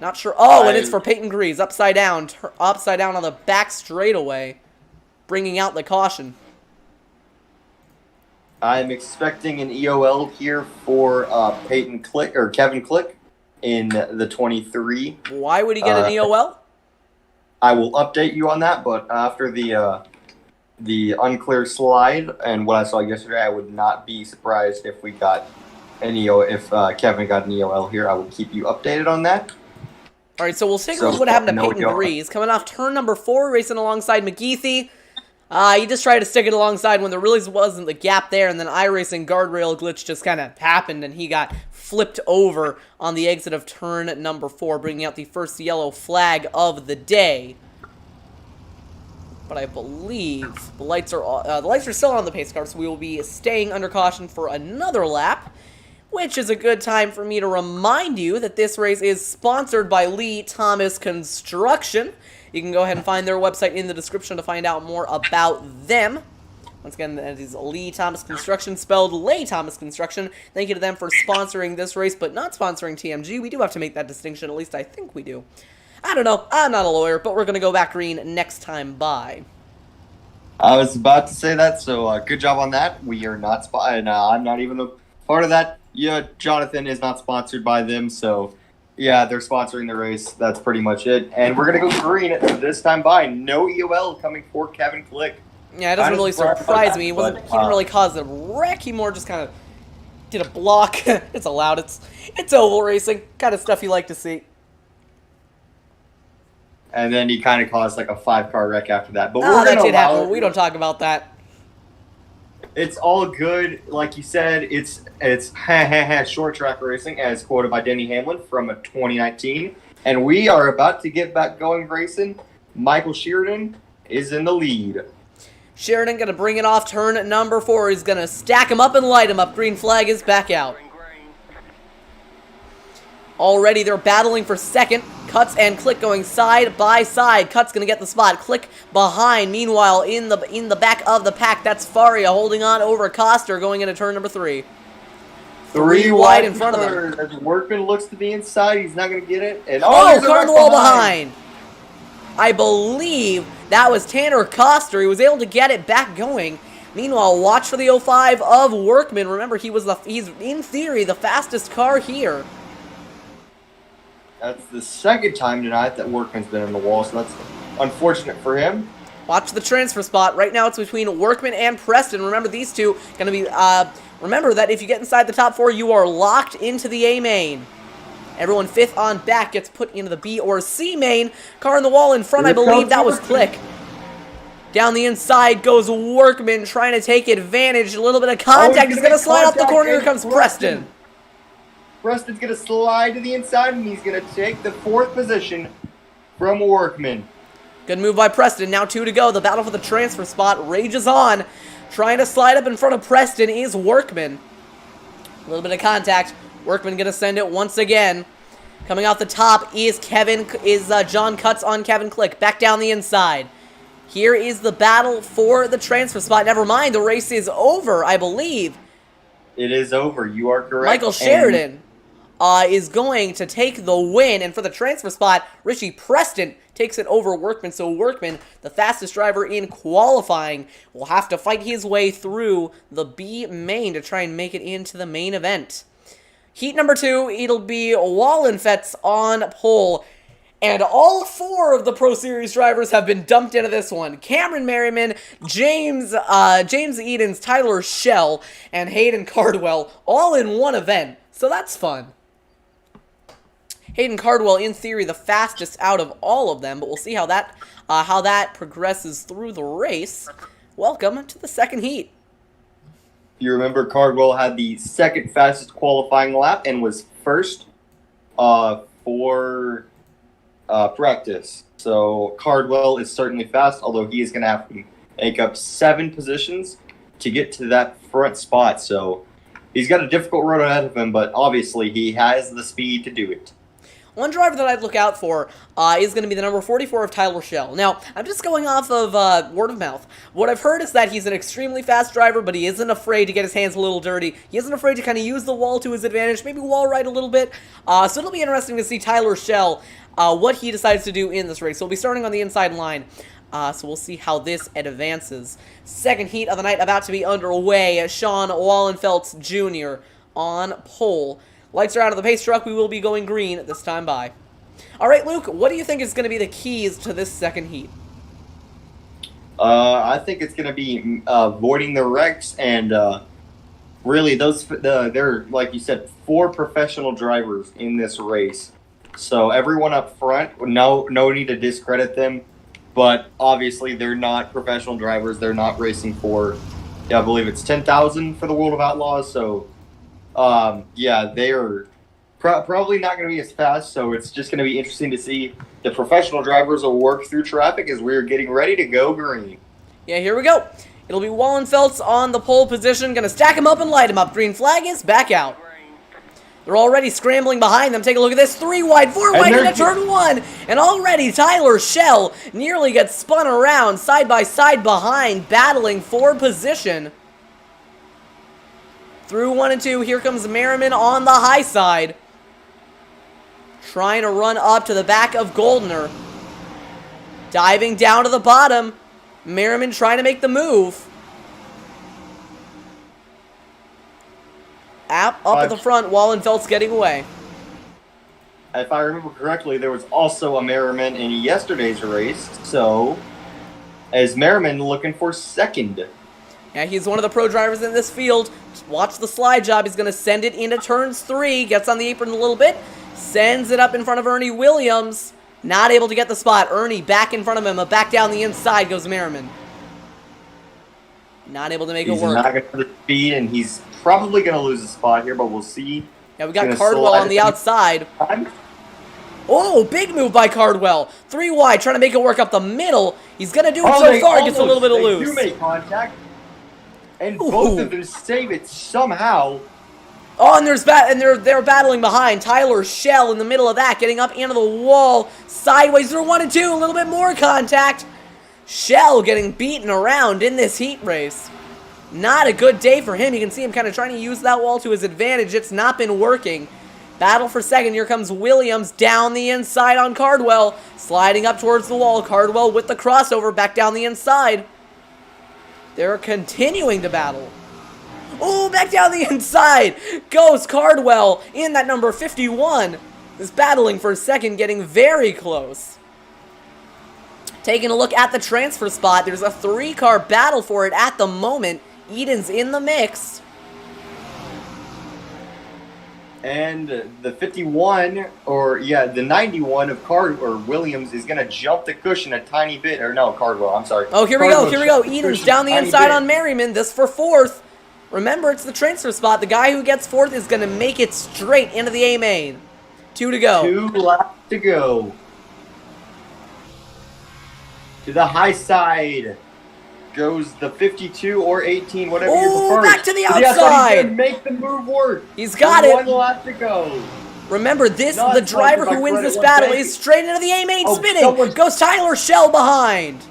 Not sure. Oh, and it's for Peyton Greaves. Upside down on the back straightaway, bringing out the caution. I'm expecting an EOL here for Peyton Click or Kevin Click in the 23. Why would he get an EOL? I will update you on that, but after the unclear slide and what I saw yesterday, I would not be surprised if we got an if Kevin got an EOL here. I will keep you updated on that. All right, so we'll take a look at what happened to Peyton Greaves. Coming off turn number 4, racing alongside McGeethy. He just tried to stick it alongside when there really wasn't the gap there, and then iRacing guardrail glitch just kind of happened, and he got flipped over on the exit of turn number 4, bringing out the first yellow flag of the day. But I believe the lights are still on the pace car, so we will be staying under caution for another lap, which is a good time for me to remind you that this race is sponsored by Lee Thomas Construction. You can go ahead and find their website in the description to find out more about them. Once again, that is Lee Thomas Construction, spelled Lay Thomas Construction. Thank you to them for sponsoring this race, but not sponsoring TMG. We do have to make that distinction, at least I think we do. I don't know. I'm not a lawyer, but we're going to go back green next time by. I was about to say that, so good job on that. We are not and I'm not even a part of that. Yeah, Jonathan is not sponsored by them, so yeah, they're sponsoring the race. That's pretty much it. And we're going to go green this time by. No EOL coming for Kevin Click. Yeah, it doesn't really surprise me. He didn't really cause a wreck. He more just kind of did a block. It's allowed. It's oval racing. Kind of stuff you like to see. And then he kind of caused like a 5-car wreck after that. But that did happen. We don't talk about that. It's all good. Like you said, it's short track racing, as quoted by Denny Hamlin from 2019. And we are about to get back going racing. Michael Sheridan is in the lead. Sheridan going to bring it off turn number 4. He's going to stack him up and light him up. Green flag is back out. Already they're battling for second. Kurtz and Click going side by side. Kurtz going to get the spot. Click behind. Meanwhile, in the back of the pack, that's Faria holding on over Coster going into turn number 3. 3 wide in front of him. As Workman looks to the inside, he's not going to get it. And Cardwell behind. I believe that was Tanner Coster. He was able to get it back going. Meanwhile, watch for the 05 of Workman. Remember, he's in theory the fastest car here. That's the second time tonight that Workman's been in the wall, so that's unfortunate for him. Watch the transfer spot. Right now it's between Workman and Preston. Remember, these two going to be... remember that if you get inside the top 4, you are locked into the A main. Everyone 5th on back gets put into the B or C main. Car in the wall in front, I believe that was Click. Down the inside goes Workman trying to take advantage. A little bit of contact. He's going to slide off the corner. Here comes Preston. Preston's going to slide to the inside, and he's going to take the 4th position from Workman. Good move by Preston. Now 2 to go. The battle for the transfer spot rages on. Trying to slide up in front of Preston is Workman. A little bit of contact. Workman going to send it once again. Coming out the top is John Kurtz on Kevin Click. Back down the inside. Here is the battle for the transfer spot. Never mind, the race is over, I believe. It is over. You are correct. Michael Sheridan is going to take the win. And for the transfer spot, Richie Preston takes it over Workman. So Workman, the fastest driver in qualifying, will have to fight his way through the B main to try and make it into the main event. Heat number 2, it'll be Wallenfeld on pole. And all 4 of the Pro Series drivers have been dumped into this one. Cameron Merriman, James Edens, Tyler Schell, and Hayden Cardwell all in one event. So that's fun. Hayden Cardwell, in theory, the fastest out of all of them, but we'll see how that progresses through the race. Welcome to the second heat. You remember Cardwell had the second fastest qualifying lap and was first for practice. So Cardwell is certainly fast, although he is going to have to make up 7 positions to get to that front spot. So he's got a difficult road ahead of him, but obviously he has the speed to do it. One driver that I'd look out for is going to be the number 44 of Tyler Schell. Now, I'm just going off of word of mouth. What I've heard is that he's an extremely fast driver, but he isn't afraid to get his hands a little dirty. He isn't afraid to kind of use the wall to his advantage, maybe wall ride a little bit. So it'll be interesting to see Tyler Schell, what he decides to do in this race. So we'll be starting on the inside line. So we'll see how this advances. Second heat of the night about to be underway. Sean Wallenfeld Jr. on pole. Lights are out of the pace truck. We will be going green this time by. All right, Luke, what do you think is going to be the keys to this second heat? I think it's going to be avoiding the wrecks and really there are, like you said, 4 professional drivers in this race. So everyone up front, no need to discredit them, but obviously they're not professional drivers. They're not racing for, I believe it's 10,000 for the World of Outlaws. So they are probably not going to be as fast, so it's just going to be interesting to see the professional drivers will work through traffic as we're getting ready to go green. Yeah, here we go. It'll be Wallenfeld on the pole position, going to stack him up and light him up. Green flag is back out. They're already scrambling behind them. Take a look at this. 3 wide, 4 wide into turn 1. And already Tyler Schell nearly gets spun around side by side behind, battling for position. Through 1 and 2, here comes Merriman on the high side. Trying to run up to the back of Goldner. Diving down to the bottom. Merriman trying to make the move. Up at the front, Wallenfeld's getting away. If I remember correctly, there was also a Merriman in yesterday's race. So, as Merriman looking for second. Yeah, he's one of the pro drivers in this field. Just watch the slide job. He's going to send it into turns 3. Gets on the apron a little bit. Sends it up in front of Ernie Williams. Not able to get the spot. Ernie back in front of him. But back down the inside goes Merriman. Not able to make it work. He's not going to the speed, and he's probably going to lose a spot here, but we'll see. Yeah, we got Cardwell on the outside. Oh, big move by Cardwell. 3 wide, trying to make it work up the middle. He's going to do it so far. Gets a little bit of loose. They do make contact. And both of them save it somehow. Oh, and they're battling behind. Tyler Schell in the middle of that, getting up into the wall. Sideways through 1 and 2. A little bit more contact. Schell getting beaten around in this heat race. Not a good day for him. You can see him kind of trying to use that wall to his advantage. It's not been working. Battle for second. Here comes Williams down the inside on Cardwell. Sliding up towards the wall. Cardwell with the crossover back down the inside. They're continuing to battle. Oh, back down the inside goes Cardwell in that number 51. Is battling for second, getting very close. Taking a look at the transfer spot. There's a 3-car battle for it at the moment. Eden's in the mix. And the 51, the 91 of Williams is going to jump the cushion a tiny bit. Or no, Cardwell, I'm sorry. Oh, here we go. Eden's down the inside on Merriman. This for 4th. Remember, it's the transfer spot. The guy who gets 4th is going to make it straight into the A main. 2 to go. 2 laps to go. To the high side goes the 52 or 18, whatever you prefer. Back to the outside. He's going to make the move work. He's got it. 1 lap to go. Remember, the driver who wins this battle is straight into the A main spinning. Goes Tyler Schell behind.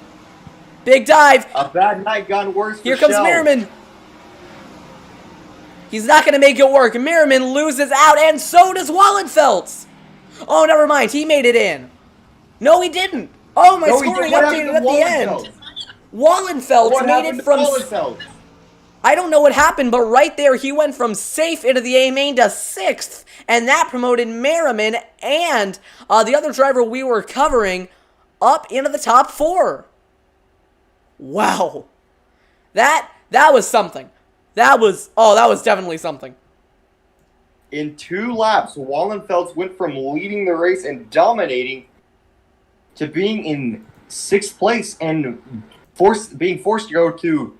Big dive. A bad night gone worse for Here comes Schell. Merriman. He's not going to make it work. Merriman loses out, and so does Wallenfeld. Oh, never mind. He made it in. No, he didn't. Oh, my scoring updated at the end. Wallenfeld made it from... I don't know what happened, but right there, he went from safe into the A main to 6th, and that promoted Merriman and the other driver we were covering up into the top 4. Wow. That was something. That was definitely something. In 2 laps, Wallenfeld went from leading the race and dominating to being in 6th place and being forced to go to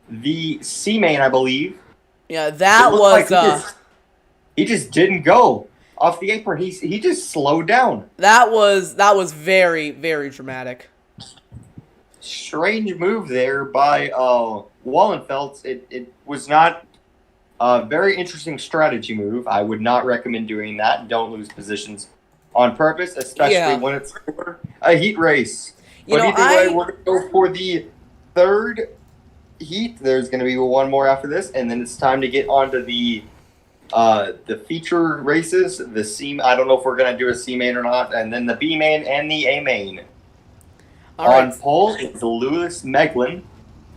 the C main, I believe. Yeah, that was... Like he just didn't go off the apron. He just slowed down. That was very, very dramatic. Strange move there by Wallenfeld. It was not a very interesting strategy move. I would not recommend doing that. Don't lose positions on purpose, especially when it's a heat race. But either way, we're going to go for the 3rd heat. There's going to be one more after this, and then it's time to get onto the feature races. The C, I don't know if we're going to do a C main or not, and then the B main and the A main. On pole, it's Lewis Mcmeglin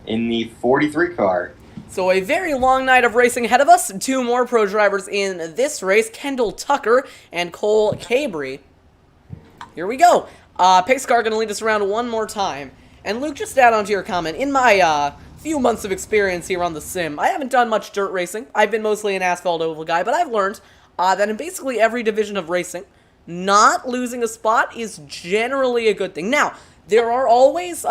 in the 43 car. So a very long night of racing ahead of us. 2 more pro drivers in this race, Kendall Tucker and Cole Cabrini. Here we go. Pace car going to lead us around one more time. And Luke, just to add on to your comment, in my few months of experience here on the sim, I haven't done much dirt racing. I've been mostly an asphalt oval guy, but I've learned that in basically every division of racing, not losing a spot is generally a good thing. Now, there are always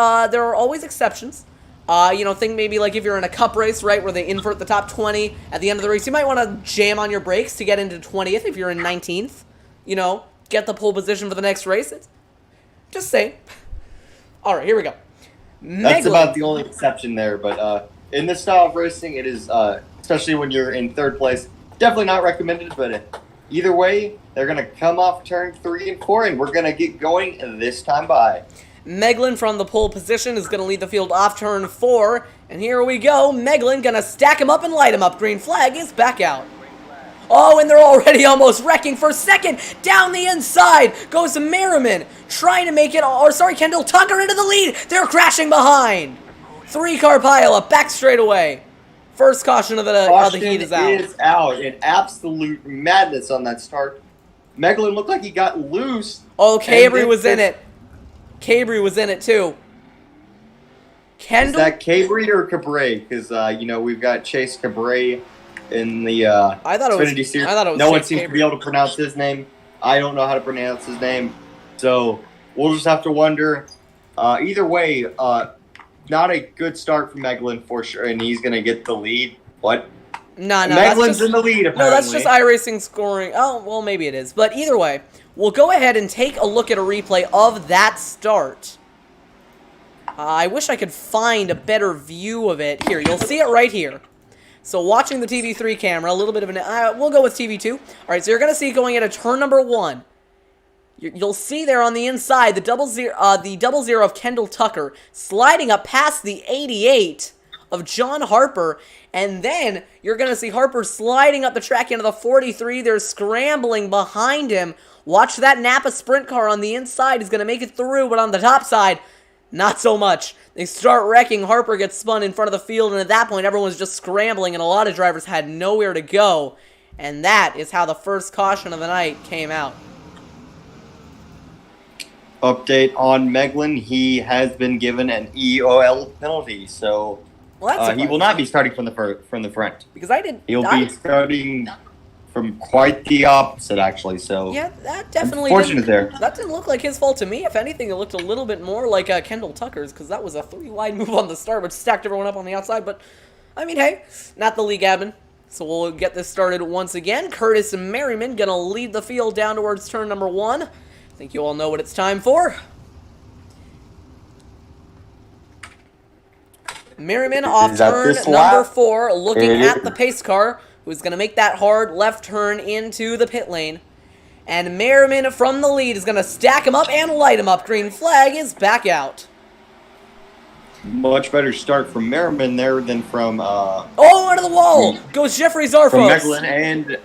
exceptions. Think maybe like if you're in a cup race, right, where they invert the top 20 at the end of the race, you might want to jam on your brakes to get into 20th if you're in 19th. Get the pole position for the next race. Just saying. All right, here we go. That's about the only exception there, but in this style of racing, it is, especially when you're in 3rd place, definitely not recommended, but either way, they're going to come off turn 3 and 4, and we're going to get going this time by. Mcmeglin from the pole position is going to lead the field off turn 4, and here we go. Mcmeglin going to stack him up and light him up. Green flag is back out. Oh, and they're already almost wrecking for 2nd. Down the inside goes Merriman, trying to make it, Kendall Tucker into the lead. They're crashing behind. 3-car pileup, back straight away. First caution of the heat is out. Is out. An absolute madness on that start. Mcmeglin looked like he got loose. Oh, Cabrini was in it. Cabrini was in it too. Kendall? Is that Cabrini or Cabrini? Because, we've got Chase Cabrini in the Xfinity Series. I thought it was no one Chase seems Cabrini to be able to pronounce his name. I don't know how to pronounce his name. So we'll just have to wonder. Either way, not a good start for Mcmeglin for sure, and he's going to get the lead. What? No. Mcmeglin's in the lead, apparently. No, that's just iRacing scoring. Oh, well, maybe it is. But either way, we'll go ahead and take a look at a replay of that start. I wish I could find a better view of it. Here, you'll see it right here. So watching the TV3 camera, a little bit of an... we'll go with TV2. All right, so you're going to see going into turn number 1. You'll see there on the inside the double zero of Kendall Tucker sliding up past the 88 of John Harper. And then you're going to see Harper sliding up the track into the 43. They're scrambling behind him. Watch that Napa sprint car on the inside. He's going to make it through, but on the top side, not so much. They start wrecking. Harper gets spun in front of the field, and at that point, everyone's just scrambling, and a lot of drivers had nowhere to go. And that is how the first caution of the night came out. Update on Mcmeglin. He has been given an Eol penalty, so he will not be starting from the front. Because He'll be starting from quite the opposite, actually. So yeah, that definitely that didn't look like his fault to me. If anything, it looked a little bit more like Kendall Tucker's, because that was a 3-wide move on the start, which stacked everyone up on the outside. But I mean, hey, not the league admin. So we'll get this started once again. Curtis Merriman gonna lead the field down towards turn number 1. I think you all know what it's time for. Merriman off turn number 4, looking at the pace car, who's going to make that hard left turn into the pit lane. And Merriman from the lead is going to stack him up and light him up. Green flag is back out. Much better start from Merriman there than from under the wall goes Jeffrey Zarfos. from Mcmeglin, and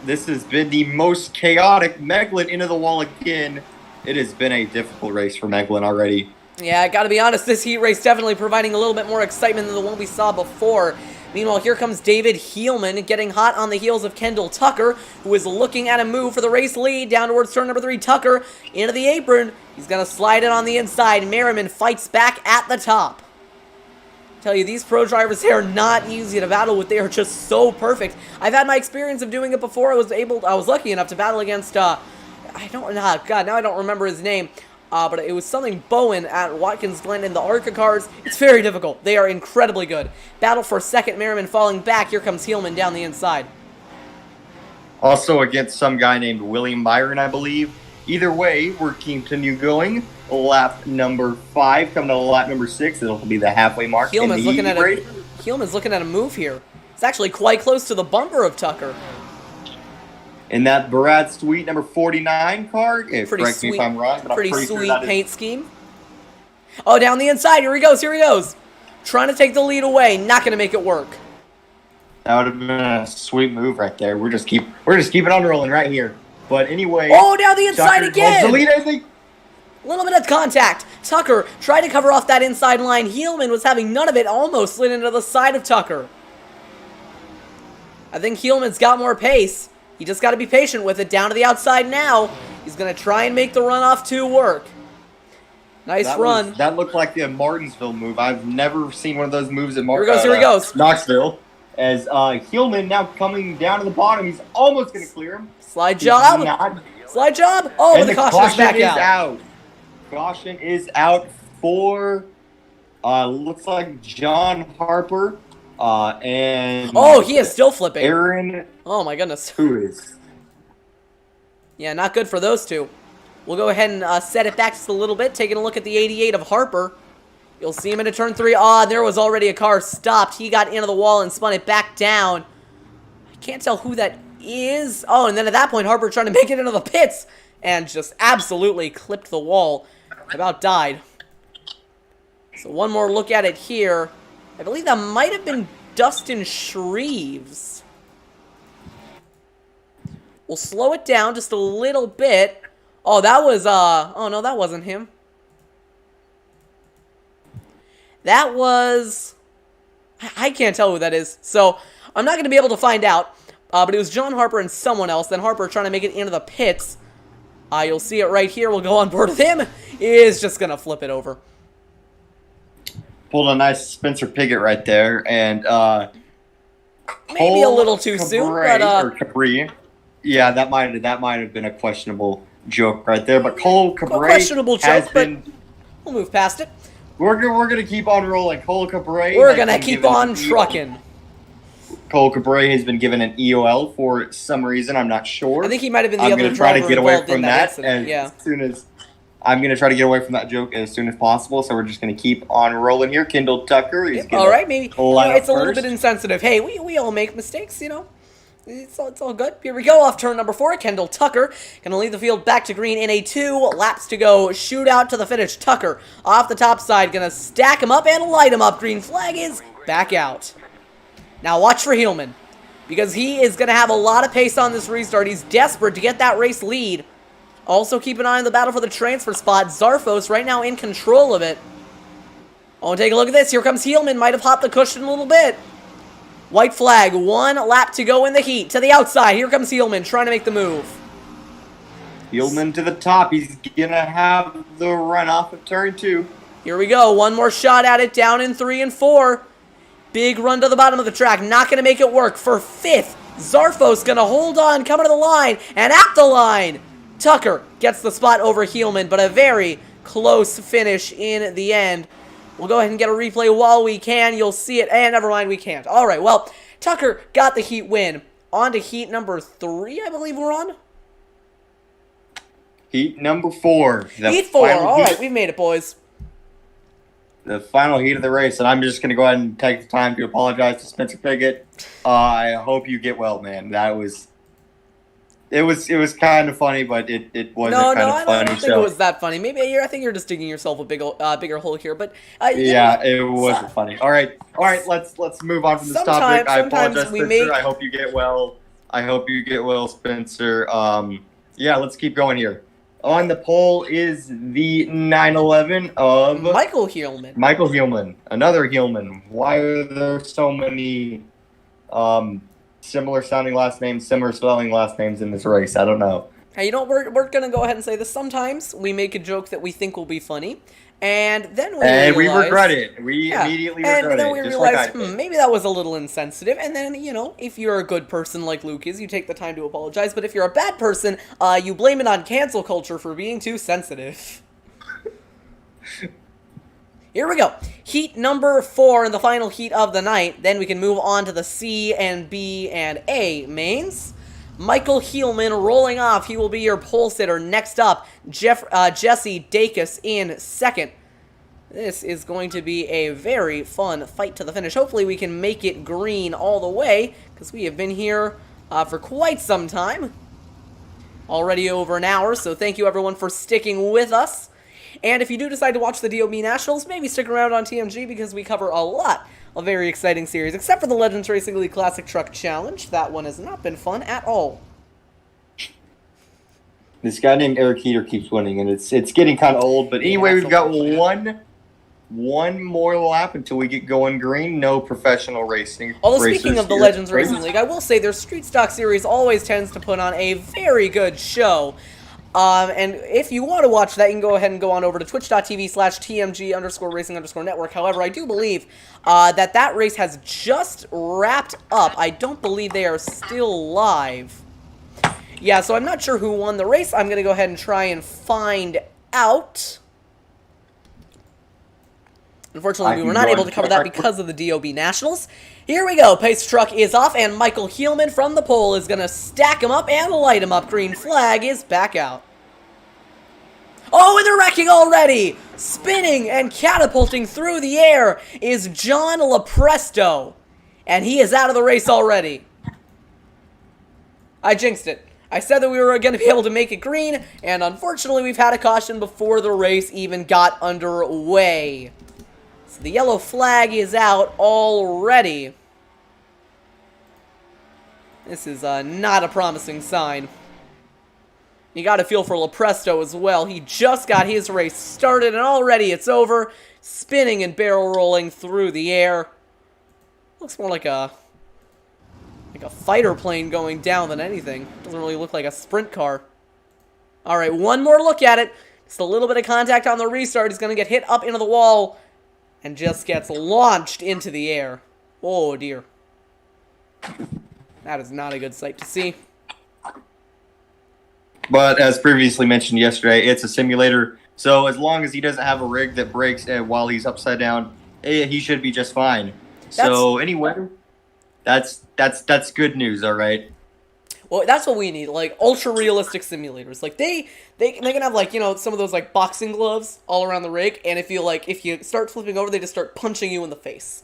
this has been the most chaotic. Mcmeglin into the wall again. It has been a difficult race for Mcmeglin already. Yeah, I gotta be honest, this heat race definitely providing a little bit more excitement than the one we saw before. Meanwhile, here comes David Heelman getting hot on the heels of Kendall Tucker, who is looking at a move for the race lead down towards turn number 3. Tucker into the apron. He's going to slide it on the inside. Merriman fights back at the top. Tell you, these pro drivers, they are not easy to battle with. They are just so perfect. I've had my experience of doing it before. I was lucky enough to battle against, God, now I don't remember his name. But it was something Bowen at Watkins Glen in the ARCA cars. It's very difficult. They are incredibly good. Battle for second, Merriman falling back. Here comes Heelman down the inside. Also against some guy named William Byron, I believe. Either way, we're continue going. Lap number 5, coming to lap number 6. It'll be the halfway mark. Heelman's looking at a move here. It's actually quite close to the bumper of Tucker. In that Brad Sweet number 49 car. Correct me if I'm wrong, but pretty sweet paint scheme. Oh, down the inside. Here he goes. Trying to take the lead away. Not going to make it work. That would have been a sweet move right there. We're just keeping on rolling right here. But anyway. Oh, down the inside again. The lead, I think. A little bit of contact. Tucker tried to cover off that inside line. Heelman was having none of it. Almost slid into the side of Tucker. I think Heelman's got more pace. You just got to be patient with it. Down to the outside now. He's going to try and make the runoff 2 work. Nice run. That looked like the Martinsville move. I've never seen one of those moves at Here he goes. Knoxville. As Heelman now coming down to the bottom. He's almost going to clear him. Slide job. Slide job. Oh, and the caution is back out. Caution is out for, looks like John Harper. And he is still flipping. Aaron. Oh my goodness. Who is? Yeah, not good for those two. We'll go ahead and set it back just a little bit. Taking a look at the 88 of Harper. You'll see him into turn 3. There was already a car stopped. He got into the wall and spun it back down. I can't tell who that is. Oh, and then at that point, Harper trying to make it into the pits and just absolutely clipped the wall. About died. So one more look at it here. I believe that might have been Dustin Shreves. We'll slow it down just a little bit. Oh, that was, oh no, that wasn't him. That was, I can't tell who that is. So, I'm not going to be able to find out. But it was John Harper and someone else. Then Harper trying to make it into the pits. You'll see it right here. We'll go on board with him. He is just going to flip it over. Pulled a nice Spencer Piggott right there, and maybe a little too soon, but Cabrini. Yeah, that might have been a questionable joke right there. But Cole Cabrini questionable joke, but we'll move past it. We're gonna keep on rolling. Cole Cabrini. We're gonna keep on trucking. Cole Cabrini has been given an EOL for some reason. I'm not sure. I think he might have been the other driver. I'm gonna try to get away from that as soon as. I'm going to try to get away from that joke as soon as possible, so we're just going to keep on rolling here. Kendall Tucker is all right, maybe. It's a little bit insensitive. Hey, we all make mistakes, you know. It's all good. Here we go, off turn number 4. Kendall Tucker going to lead the field back to green in a 2 laps to go. Shootout to the finish. Tucker off the top side, going to stack him up and light him up. Green flag is back out. Now watch for Heelman, because he is going to have a lot of pace on this restart. He's desperate to get that race lead. Also, keep an eye on the battle for the transfer spot. Zarfos right now in control of it. Oh, take a look at this. Here comes Heelman. Might have hopped the cushion a little bit. White flag. 1 lap to go in the heat. To the outside. Here comes Heelman trying to make the move. Heelman to the top. He's going to have the run off of turn 2. Here we go. One more shot at it. Down in 3 and 4. Big run to the bottom of the track. Not going to make it work. For 5th, Zarfos going to hold on. Coming to the line. And at the line, Tucker gets the spot over Heelman, but a very close finish in the end. We'll go ahead and get a replay while we can. You'll see it. And never mind, we can't. All right, well, Tucker got the heat win. On to heat number 3, I believe we're on. Heat number 4. Heat 4. All right, we've made it, boys. The final heat of the race, and I'm just going to go ahead and take the time to apologize to Spencer Piggott. I hope you get well, man. It It was kind of funny, but it wasn't No, kind no, of I funny. don't think it was that funny. Maybe I think you're just digging yourself a bigger hole here. But yeah, it wasn't funny. All right. Let's move on from this topic. I apologize, Spencer. I hope you get well. Spencer. Yeah, let's keep going here. On the poll is the 911 of Michael Heelman. Michael Heelman, another Heelman. Why are there so many similar sounding last names, similar spelling last names in this race? I don't know. Hey, we're going to go ahead and say this. Sometimes we make a joke that we think will be funny, and then we regret it. We immediately regret it. And then we realize, maybe that was a little insensitive. And then, if you're a good person like Luke is, you take the time to apologize. But if you're a bad person, you blame it on cancel culture for being too sensitive. Here we go. Heat number 4 in the final heat of the night. Then we can move on to the C and B and A mains. Michael Heelman rolling off. He will be your pole sitter. Next up, Jesse Dacus in second. This is going to be a very fun fight to the finish. Hopefully we can make it green all the way, because we have been here for quite some time. Already over an hour, so thank you everyone for sticking with us. And if you do decide to watch the DOB Nationals, maybe stick around on TMG, because we cover a lot of very exciting series, except for the Legends Racing League Classic Truck Challenge. That one has not been fun at all. This guy named Eric Heater keeps winning, and it's getting kind of old. But anyway, we've got one more lap until we get going green. No professional racing. Although speaking of the Legends Racing League, I will say their Street Stock Series always tends to put on a very good show. And if you want to watch that, you can go ahead and go on over to twitch.tv/TMG_racing_network. However, I do believe that race has just wrapped up. I don't believe they are still live. Yeah, so I'm not sure who won the race. I'm going to go ahead and try and find out. Unfortunately, we were not able to cover that because of the DOB Nationals. Here we go. Pace truck is off, and Michael Heelman from the pole is going to stack him up and light him up. Green flag is back out. Oh, and they're wrecking already! Spinning and catapulting through the air is John LaPresto. And he is out of the race already. I jinxed it. I said that we were going to be able to make it green, and unfortunately we've had a caution before the race even got underway. So the yellow flag is out already. This is not a promising sign. You got to feel for LaPresto as well. He just got his race started, and already it's over. Spinning and barrel rolling through the air. Looks more like a fighter plane going down than anything. Doesn't really look like a sprint car. All right, one more look at it. Just a little bit of contact on the restart. He's going to get hit up into the wall and just gets launched into the air. Oh, dear. That is not a good sight to see. But as previously mentioned yesterday, it's a simulator. So as long as he doesn't have a rig that breaks while he's upside down, he should be just fine. So anyway, that's good news, all right? Well, that's what we need, like ultra-realistic simulators. Like they can have like, some of those like boxing gloves all around the rig, and if you start flipping over, they just start punching you in the face.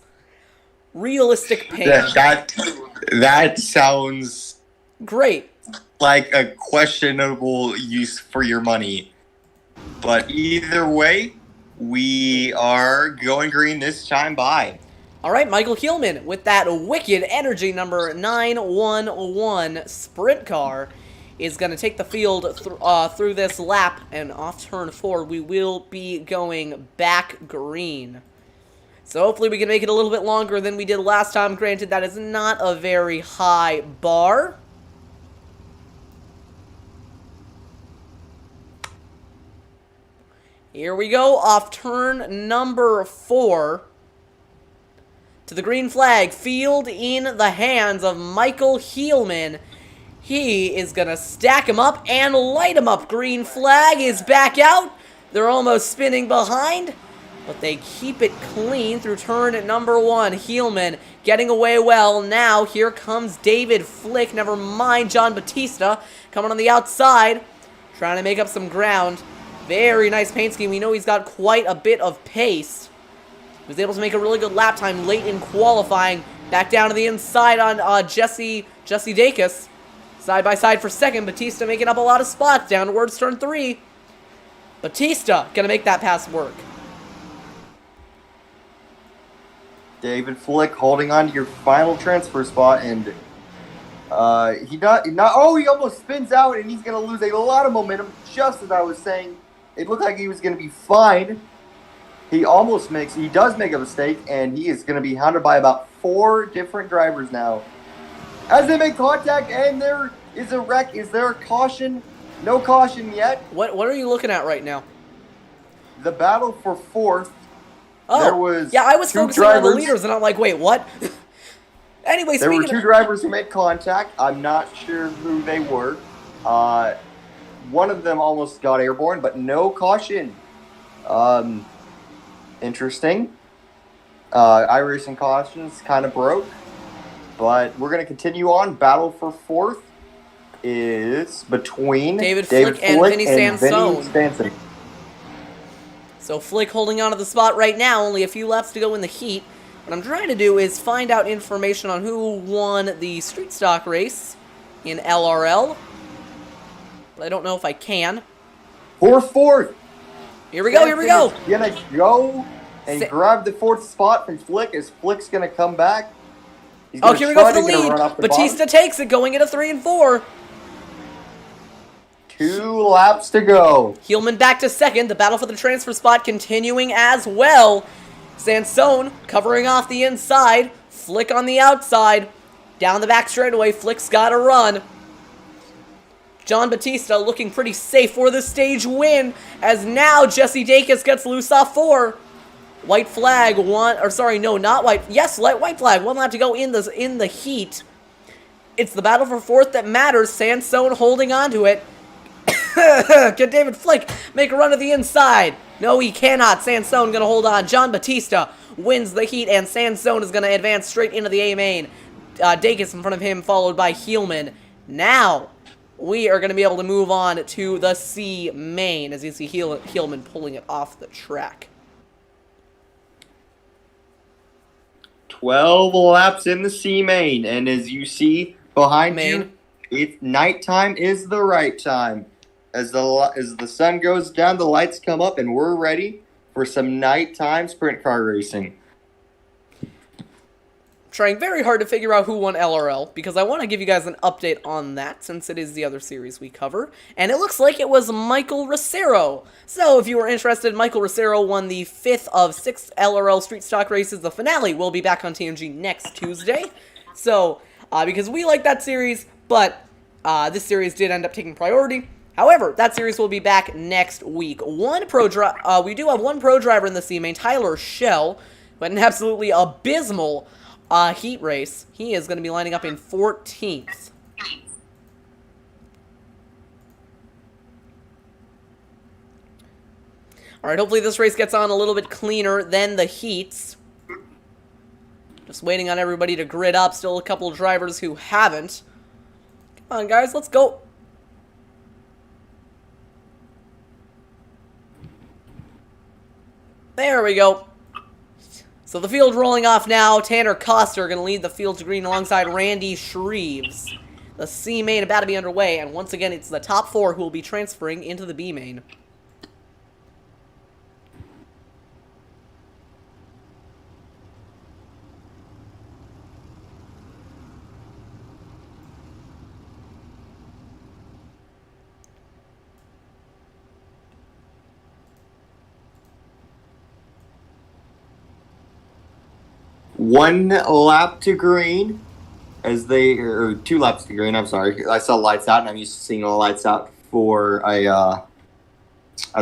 Realistic pain. That sounds great. Like a questionable use for your money. But either way, we are going green this time. Bye. All right, Michael Heelman with that wicked energy number 911 sprint car is going to take the field through this lap, and off turn 4 we will be going back green. So hopefully we can make it a little bit longer than we did last time. Granted, that is not a very high bar. Here we go, off turn number 4. To the green flag, field in the hands of Michael Heelman. He is going to stack him up and light him up. Green flag is back out. They're almost spinning behind, but they keep it clean through turn number 1. Heelman getting away well. Now here comes David Flick. Never mind John Batista coming on the outside, trying to make up some ground. Very nice paint scheme. We know he's got quite a bit of pace. He was able to make a really good lap time late in qualifying. Back down to the inside on Jesse Dacus. Side by side for second. Batista making up a lot of spots down towards turn 3. Batista gonna make that pass work. David Flick holding on to your final transfer spot, and he almost spins out, and he's gonna lose a lot of momentum. Just as I was saying, it looked like he was gonna be fine. He does make a mistake, and he is gonna be hounded by about 4 different drivers now. As they make contact, and there is a wreck. Is there a caution? No caution yet. What are you looking at right now? The battle for 4th. Oh, there was yeah, I was 2 focusing drivers. on the leaders, and I'm like, wait, what? Anyway, there were speaking 2 drivers who made contact. I'm not sure who they were. One of them almost got airborne, but no caution. Interesting. iRacing cautions kind of broke. But we're going to continue on. Battle for 4th is between David Flick and Vinnie Sansone. Sansone. So Flick holding on to the spot right now. Only a few laps to go in the heat. What I'm trying to do is find out information on who won the street stock race in LRL. But I don't know if I can. For 4th. Here we go, here we go. Gonna go and grab the 4th spot from Flick as Flick's gonna come back. Oh, here we go for the lead. Batista takes it, going into 3 and 4. 2 laps to go. Heelman back to second. The battle for the transfer spot continuing as well. Sansone covering off the inside. Flick on the outside. Down the back straightaway. Flick's got to run. John Batista looking pretty safe for the stage win. As now Jesse Dacus gets loose off 4. White flag, not white. Yes, white flag. 1 lap to go in the heat. It's the battle for 4th that matters. Sansone holding on to it. Can David Flick make a run to the inside? No, he cannot. Sansone gonna hold on. John Batista wins the heat, and Sansone is gonna advance straight into the A main. Dacus in front of him, followed by Heelman. Now we are gonna be able to move on to the C main, as you see Heelman pulling it off the track. 12 laps in the C main, and as you see behind you, nighttime is the right time. As the sun goes down, the lights come up, and we're ready for some nighttime sprint car racing. Trying very hard to figure out who won LRL, because I want to give you guys an update on that, since it is the other series we cover. And it looks like it was Michael Rosero. So if you were interested, Michael Rosero won the 5th of 6 LRL Street Stock races. The finale will be back on TNG next Tuesday. So, because we like that series, but this series did end up taking priority. However, that series will be back next week. We do have one pro driver in the C main, Tyler Schell, but an absolutely abysmal heat race. He is going to be lining up in 14th. Alright, hopefully this race gets on a little bit cleaner than the heats. Just waiting on everybody to grid up. Still a couple of drivers who haven't. Come on, guys, let's go. There we go. So the field rolling off now. Tanner Coster going to lead the field to green alongside Randy Shreves. The C main about to be underway, and once again, it's the top 4 who will be transferring into the B main. One lap to green, or 2 laps to green. I'm sorry, I saw lights out, and I'm used to seeing all lights out for a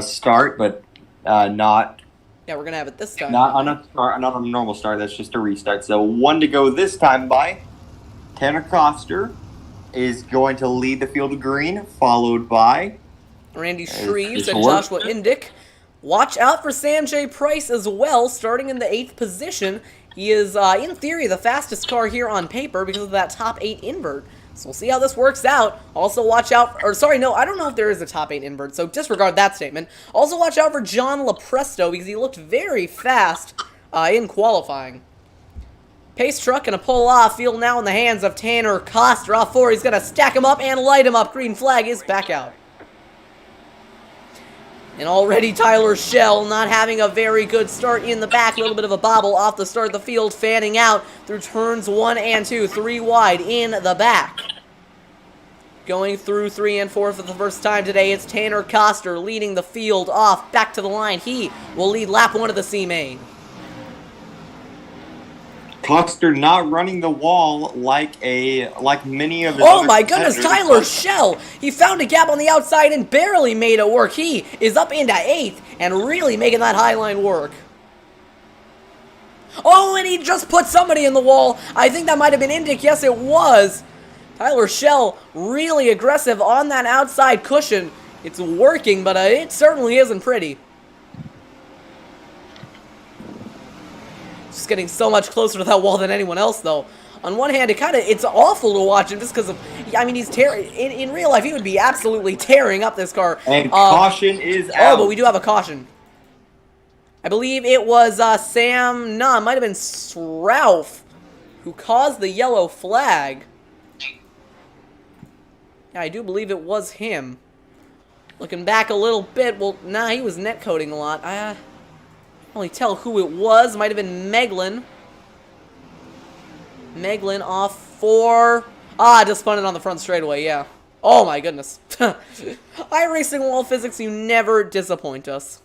start, but not. Yeah, we're gonna have it this time. Not on a normal start. That's just a restart. So 1 to go this time by Tanner Coster is going to lead the field of green, followed by Randy Shreves and Joshua Indic. Watch out for Sanjay Price as well, starting in the 8th position. He is, in theory, the fastest car here on paper because of that top 8 invert. So we'll see how this works out. Also watch out, I don't know if there is a top 8 invert, so disregard that statement. Also watch out for John Lopresto because he looked very fast in qualifying. Pace truck gonna pull off. Field now in the hands of Tanner Coster. Off 4, he's gonna stack him up and light him up. Green flag is back out. And already Tyler Schell not having a very good start in the back. A little bit of a bobble off the start of the field, fanning out through turns 1 and 2. 3 wide in the back. Going through 3 and 4 for the first time today, it's Tanner Coster leading the field off. Back to the line. He will lead lap 1 of the C-Main. Coster not running the wall like many of his Oh my goodness, Tyler Schell! He found a gap on the outside and barely made it work. He is up into 8th and really making that high line work. Oh, and he just put somebody in the wall. I think that might have been Indic. Yes, it was. Tyler Schell really aggressive on that outside cushion. It's working, but it certainly isn't pretty. Just getting so much closer to that wall than anyone else, though. On one hand, it's awful to watch him just because of, I mean, he's tearing, in real life, he would be absolutely tearing up this car. And caution is out. Oh, but we do have a caution. I believe it was it might have been Stroup who caused the yellow flag. Yeah, I do believe it was him. Looking back a little bit, well, nah, he was net coding a lot. I can't really tell who it was. Might have been Mcmeglin. Mcmeglin off 4. Just spun it on the front straightaway, yeah. Oh my goodness. iRacing wall physics, you never disappoint us.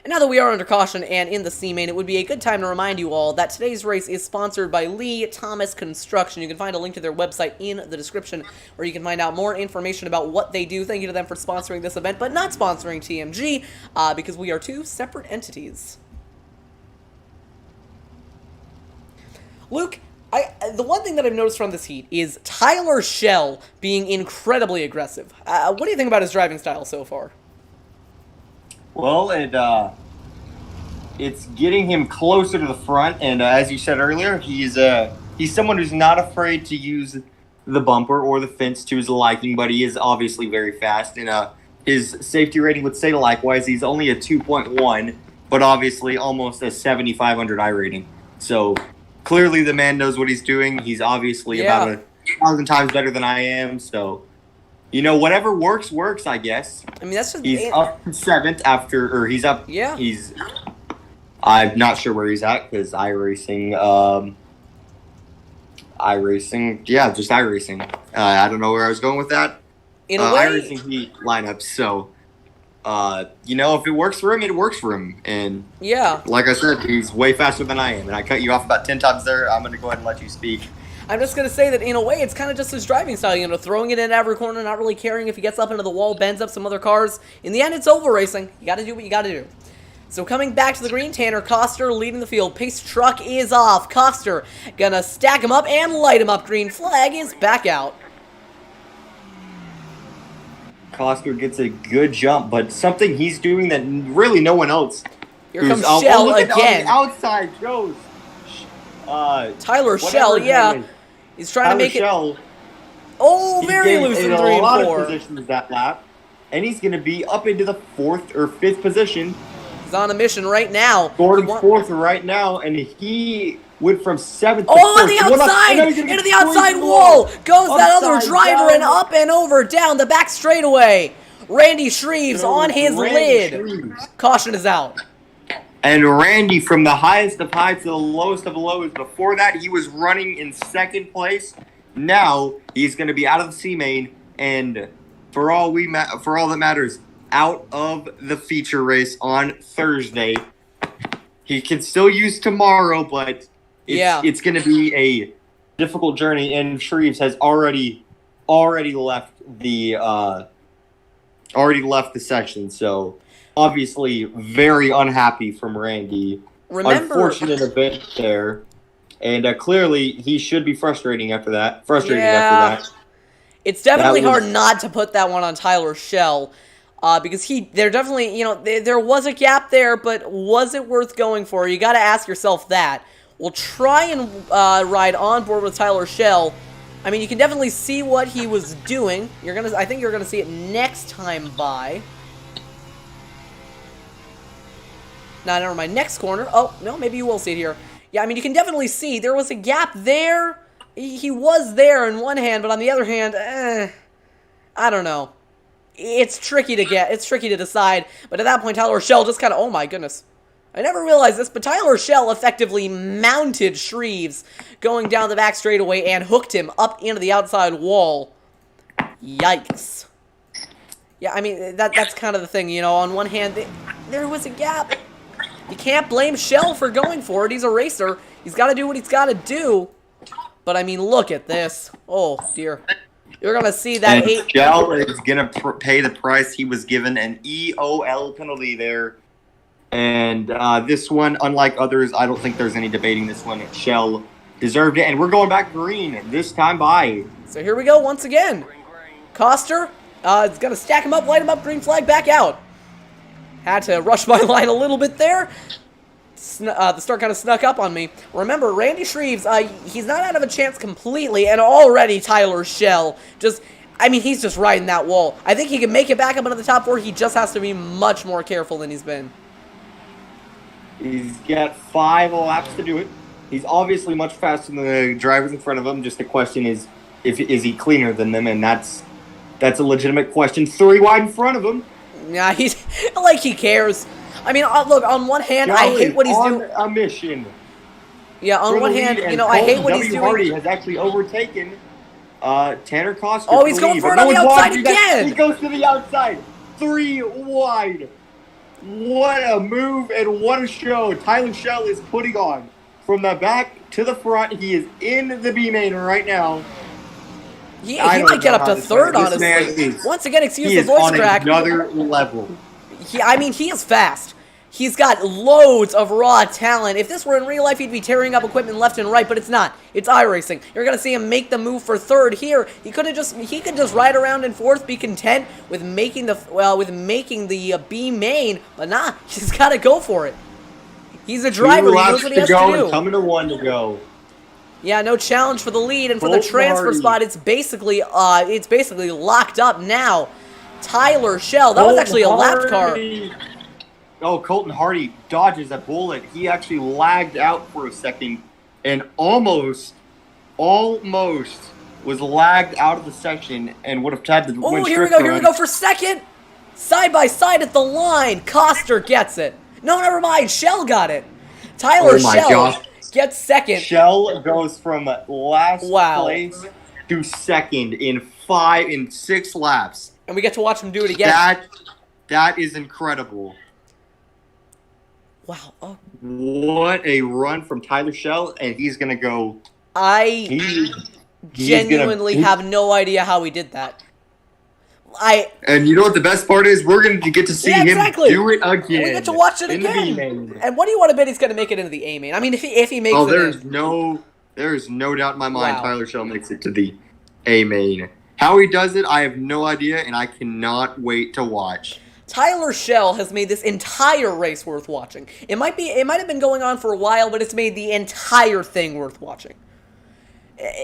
And now that we are under caution and in the C-Main, it would be a good time to remind you all that today's race is sponsored by Lee Thomas Construction. You can find a link to their website in the description where you can find out more information about what they do. Thank you to them for sponsoring this event, but not sponsoring TMG, because we are 2 separate entities. Luke, the one thing that I've noticed from this heat is Tyler Schell being incredibly aggressive. What do you think about his driving style so far? Well, it's getting him closer to the front, and as you said earlier, he's someone who's not afraid to use the bumper or the fence to his liking, but he is obviously very fast, and his safety rating would say likewise. He's only a 2.1, but obviously almost a 7,500 iRating. So clearly the man knows what he's doing. He's obviously about 1,000 times better than I am, so... You know, whatever works, I guess. I mean, that's just... He's up 7th after... Or he's up... Yeah. I'm not sure where he's at, because iRacing... Yeah, just iRacing. I don't know where I was going with that. In a way... iRacing heat lineups, so... you know, if it works for him, it works for him. And... Yeah. Like I said, he's way faster than I am. And I cut you off about 10 times there. I'm going to go ahead and let you speak. I'm just going to say that, in a way, it's kind of just his driving style, you know, throwing it in every corner, not really caring if he gets up into the wall, bends up some other cars. In the end, it's over racing. You got to do what you got to do. So coming back to the green, Tanner Coster leading the field. Pace truck is off. Coster going to stack him up and light him up. Green flag is back out. Coster gets a good jump, but something he's doing that really no one else. Here comes Schell again. Outside goes. Tyler Schell, yeah. He's trying to make it... Oh, very loose in 3 and 4. A lot of positions that lap. And he's going to be up into the 4th or 5th position. He's on a mission right now. Gordon's 4th right now, and he went from 7th to 4th. Oh, on the outside! Into the outside wall! Goes that other driver and up and over down the back straightaway. Randy Shreves on his lid. Caution is out. And Randy, from the highest of highs to the lowest of lows, before that he was running in 2nd place. Now he's going to be out of the C-Main, and for all that matters, out of the feature race on Thursday. He can still use tomorrow, but it's going to be a difficult journey. And Shreves has already left the section, so. Obviously, very unhappy from Randy. Unfortunate event there. And clearly, he should be frustrating after that. It's definitely hard not to put that one on Tyler Schell. Because they're definitely, you know, there was a gap there, but was it worth going for? You got to ask yourself that. We'll try and ride on board with Tyler Schell. I mean, you can definitely see what he was doing. I think you're gonna see it next time by. Nah, never mind. Next corner. Oh, no, maybe you will see it here. Yeah, I mean, you can definitely see there was a gap there. He was there in one hand, but on the other hand, I don't know. It's tricky to get. It's tricky to decide. But at that point, Tyler Schell just kind of, oh my goodness. I never realized this, but Tyler Schell effectively mounted Shreves going down the back straightaway and hooked him up into the outside wall. Yikes. Yeah, I mean, that's kind of the thing, you know. On one hand, there was a gap. You can't blame Schell for going for it. He's a racer. He's got to do what he's got to do. But, I mean, look at this. Oh, dear. You're going to see that. And Schell is going to pay the price. He was given an EOL penalty there. And this one, unlike others, I don't think there's any debating this one. Schell deserved it. And we're going back green this time by. So here we go once again. Coster is going to stack him up, light him up, green flag, back out. Had to rush my line a little bit there. The start kind of snuck up on me. Remember, Randy Shreves, he's not out of a chance completely, and already Tyler Schell he's just riding that wall. I think he can make it back up into the top 4. He just has to be much more careful than he's been. He's got 5 laps to do it. He's obviously much faster than the drivers in front of him. Just the question is he cleaner than them, and that's a legitimate question. 3 wide in front of him. Yeah, he's like he cares. I mean, look, on one hand, I hate what he's doing. On a mission. Yeah, on one hand, you know, I hate what he's doing. Hardy has actually overtaken Tanner Coster. Oh, he's going for it on the outside again. He goes to the outside. 3 wide. What a move and what a show Tyler Schell is putting on. From the back to the front, he is in the B main right now. He might get up to 3rd, honestly. Once again, excuse the voice crack. He is on another level. He is fast. He's got loads of raw talent. If this were in real life, he'd be tearing up equipment left and right, but it's not. It's iRacing. You're going to see him make the move for 3rd here. He could just ride around in 4th, be content with making the B main, but nah, he's got to go for it. He's a driver. He knows what he has to do. Coming to 1 to go. Yeah, no challenge for the lead, and for the transfer spot, it's basically locked up now. Tyler Schell. That was actually a lap car. Oh, Colton Hardy dodges a bullet. He actually lagged out for a second and almost was lagged out of the section and would have had the win. Oh, here we go for 2nd. Side by side at the line. Coster gets it. No, never mind. Schell got it. Tyler Schell gets 2nd. Schell goes from last place to 2nd in 6 laps. And we get to watch him do it again. That is incredible. Wow. Oh. What a run from Tyler Schell, and he's going to go... I genuinely have no idea how he did that. And you know what the best part is? We're going to get to see him do it again. And we get to watch it again. And what do you want to bet he's going to make it into the A main? I mean, if he makes it there is no doubt in my mind Tyler Schell makes it to the A main. How he does it, I have no idea, and I cannot wait to watch. Tyler Schell has made this entire race worth watching. It might have been going on for a while, but it's made the entire thing worth watching.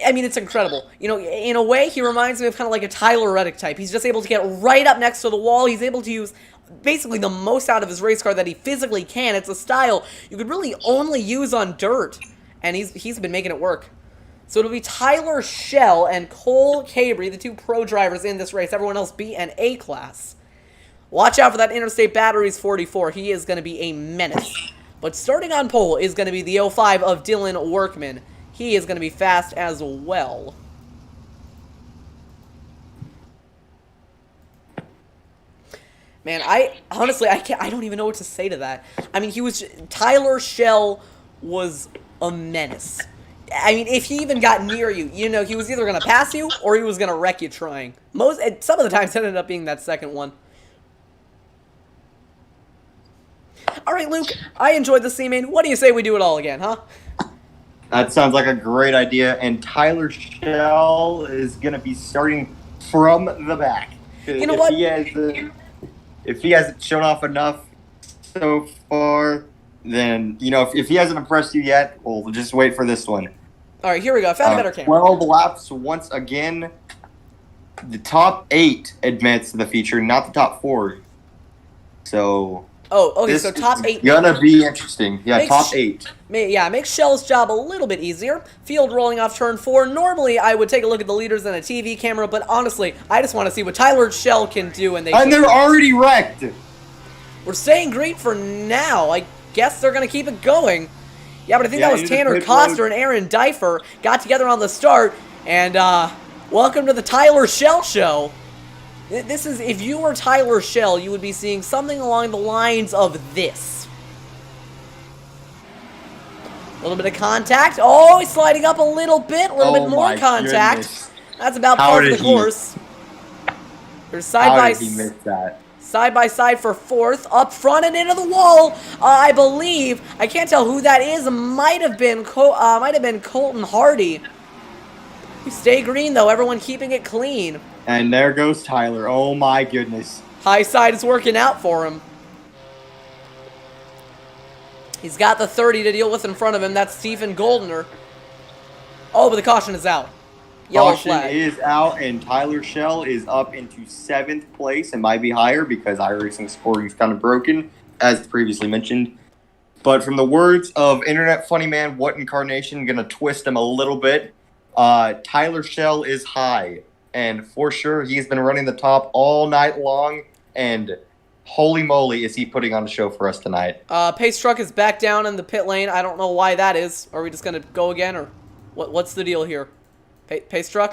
I mean, it's incredible. You know, in a way, he reminds me of kind of like a Tyler Reddick type. He's just able to get right up next to the wall. He's able to use basically the most out of his race car that he physically can. It's a style you could really only use on dirt, and he's been making it work. So it'll be Tyler Schell and Cole Cabrini, the 2 pro drivers in this race. Everyone else B and A class. Watch out for that Interstate Batteries 44. He is going to be a menace. But starting on pole is going to be the 05 of Dylan Workman. He is going to be fast as well. Man, I don't even know what to say to that. I mean, Tyler Schell was a menace. I mean, if he even got near you, you know, he was either going to pass you or he was going to wreck you trying. Some of the times it ended up being that second one. All right, Luke, I enjoyed the C-main. What do you say we do it all again, huh? That sounds like a great idea, and Tyler Schell is going to be starting from the back. You know what? If he hasn't shown off enough so far, then, you know, if he hasn't impressed you yet, we'll just wait for this one. All right, here we go. I found a better camera. 12 laps once again. The top 8 admits to the feature, not the top 4. So Oh, okay, This so top is 8. gonna be interesting. Yeah, Makes top 8. Makes Shell's job a little bit easier. Field rolling off turn 4. Normally, I would take a look at the leaders in a TV camera, but honestly, I just want to see what Tyler Shell can do, and they're already wrecked! We're staying green for now. I guess they're going to keep it going. Yeah, but I think that was Tanner Coster and Aaron Difer got together on the start, and welcome to the Tyler Shell Show. This is, if you were Tyler Shell, you would be seeing something along the lines of this. A little bit of contact. Oh, he's sliding up a little bit more contact. Goodness. That's about par for the course. There's side by side for 4th, up front and into the wall. I believe, I can't tell who that is. Might have been Colton Hardy. We stay green though. Everyone keeping it clean. And there goes Tyler. Oh my goodness. High side is working out for him. He's got the 30 to deal with in front of him. That's Stephen Goldner. Oh, but the caution is out. Yellow flag. Caution is out, and Tyler Shell is up into 7th place. It might be higher because iRacing scoring is kind of broken, as previously mentioned. But from the words of Internet Funny Man, What Incarnation, going to twist him a little bit. Tyler Shell is high, and for sure he's been running the top all night long, and holy moly is he putting on a show for us tonight. Pace truck is back down in the pit lane. I don't know why that is. Are we just gonna go again, or what's the deal here? Pace truck?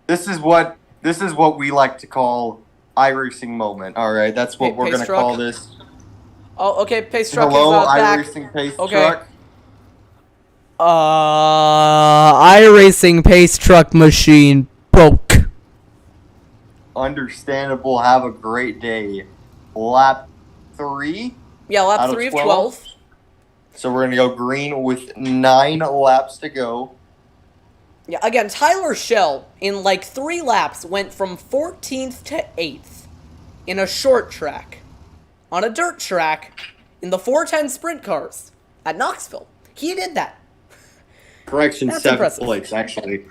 This is what we like to call iRacing moment. All right, that's what we're gonna call this. Oh, okay, Pace truck Hello, is back. iRacing Pace truck. iRacing Pace truck machine broke. Understandable. Have a great day. Lap 3? Yeah, lap 3 of 12. So we're going to go green with 9 laps to go. Yeah, again, Tyler Shell, in like 3 laps, went from 14th to 8th in a short track, on a dirt track, in the 410 sprint cars at Knoxville. He did that. Correction, That's 7th impressive. place, actually.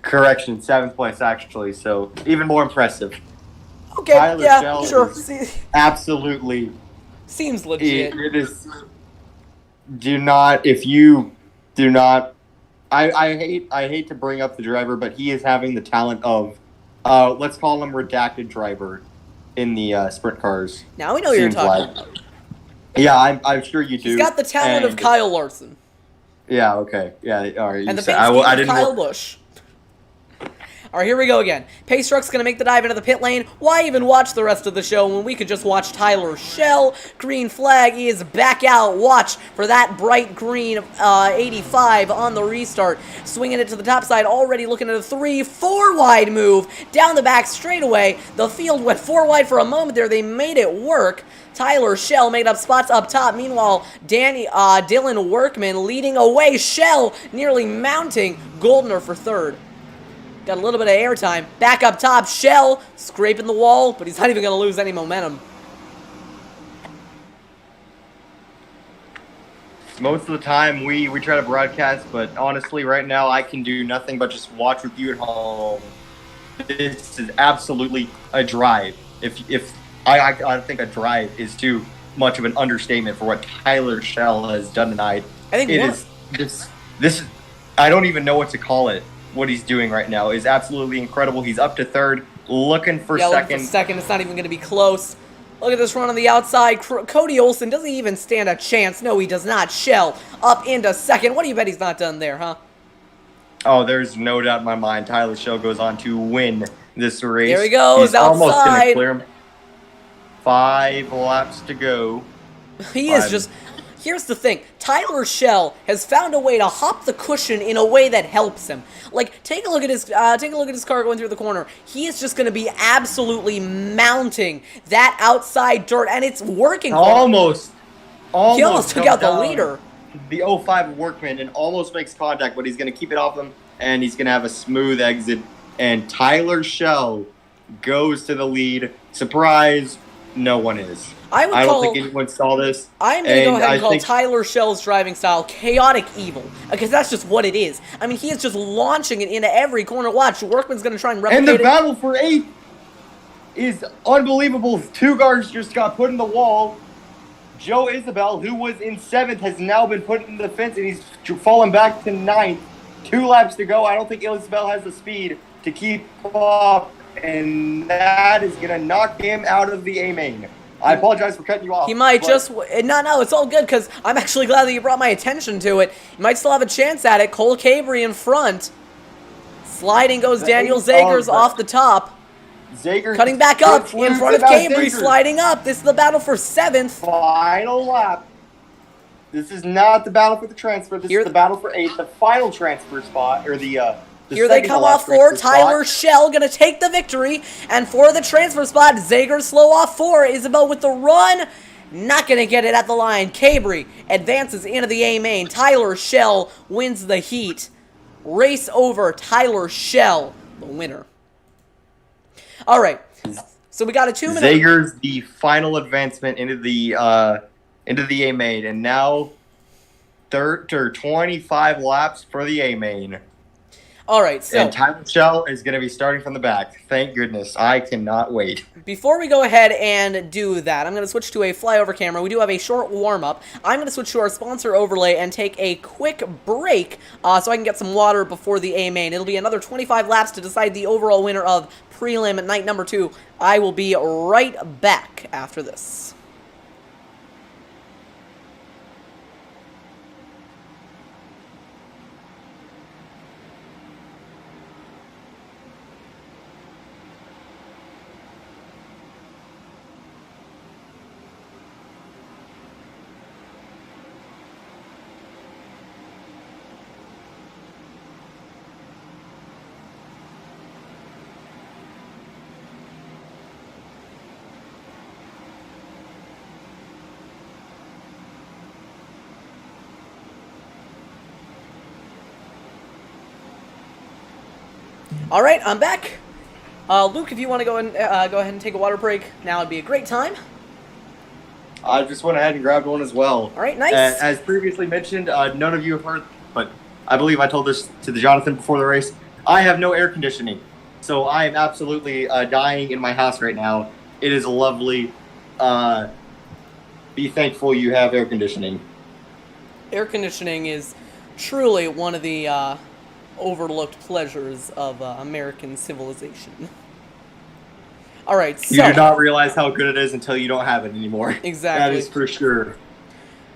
Correction, 7th place, actually, so even more impressive. Okay, Tyler yeah, Shell sure. Absolutely. Seems legit. It is. Do not, if you do not. I hate to bring up the driver, but he is having the talent of, let's call him redacted driver in the sprint cars. Now we know what you're talking about. Yeah, I'm sure you do. He's got the talent of Kyle Larson. Yeah, okay. Yeah, all right. And the face of Kyle Busch. All right, here we go again. Pace truck's going to make the dive into the pit lane. Why even watch the rest of the show when we could just watch Tyler Shell? Green flag is back out. Watch for that bright green 85 on the restart. Swinging it to the top side, already looking at a 3-4 wide move. Down the back straightaway. The field went 4 wide for a moment there. They made it work. Tyler Shell made up spots up top. Meanwhile, Dylan Workman leading away. Shell nearly mounting Goldner for 3rd. Got a little bit of airtime. Back up top, Shell scraping the wall, but he's not even going to lose any momentum. Most of the time we try to broadcast, but honestly, right now I can do nothing but just watch with you at home. This is absolutely a drive. If I think a drive is too much of an understatement for what Tyler Shell has done tonight. I think it is this. I don't even know what to call it. What he's doing right now is absolutely incredible. He's up to 3rd, looking for 2nd. Looking for 2nd. It's not even going to be close. Look at this run on the outside. Cody Olson doesn't even stand a chance. No, he does not. Shell up into 2nd. What do you bet he's not done there, huh? Oh, there's no doubt in my mind. Tyler Shell goes on to win this race. There he goes, he's almost going outside. to clear him. 5 laps to go. He is just... Here's the thing. Tyler Shell has found a way to hop the cushion in a way that helps him. Like, take a look at his car going through the corner. He is just going to be absolutely mounting that outside dirt, and it's working for him. He almost took out the leader. The 05 Workman and almost makes contact, but he's going to keep it off him, and he's going to have a smooth exit. And Tyler Shell goes to the lead. Surprise, no one is. I don't think anyone saw this. I'm going to go ahead and call Tyler Shell's driving style chaotic evil, because that's just what it is. I mean, he is just launching it into every corner. Watch, Workman's going to try and replicate it. And the battle for 8th. is unbelievable. 2 guards just got put in the wall. Joe Isabel, who was in 7th, has now been put in the fence, and he's fallen back to 9th. 2 laps to go. I don't think Isabel has the speed to keep up, and that is going to knock him out of the A-main. I apologize for cutting you off. He might just... No, it's all good, because I'm actually glad that you brought my attention to it. He might still have a chance at it. Cole Cabrini in front. Sliding goes Daniel Zagers off the top. Zaegers cutting back up in front of Cabrini, sliding up. This is the battle for 7th. Final lap. This is not the battle for the transfer. This is the battle for 8th. The final transfer spot, or the here they come off 4. Tyler Schell going to take the victory. And for the transfer spot, Zaegers slow off 4. Isabel with the run. Not going to get it at the line. Cabrini advances into the A-main. Tyler Schell wins the heat. Race over. Tyler Schell, the winner. All right. So we got a 2-minute... Zaegers, the final advancement into the A-main. And now 25 laps for the A-main. All right, so... And Tyler Schell is going to be starting from the back. Thank goodness. I cannot wait. Before we go ahead and do that, I'm going to switch to a flyover camera. We do have a short warm-up. I'm going to switch to our sponsor overlay and take a quick break so I can get some water before the A-main. It'll be another 25 laps to decide the overall winner of Prelim night number 2. I will be right back after this. All right, I'm back. Luke, if you want to go ahead and take a water break, now would be a great time. I just went ahead and grabbed one as well. All right, nice. As previously mentioned, none of you have heard, but I believe I told this to the Jonathan before the race. I have no air conditioning, so I am absolutely dying in my house right now. It is lovely. Be thankful you have air conditioning. Air conditioning is truly one of the overlooked pleasures of American civilization. All right, so... You do not realize how good it is until you don't have it anymore. Exactly. That is for sure.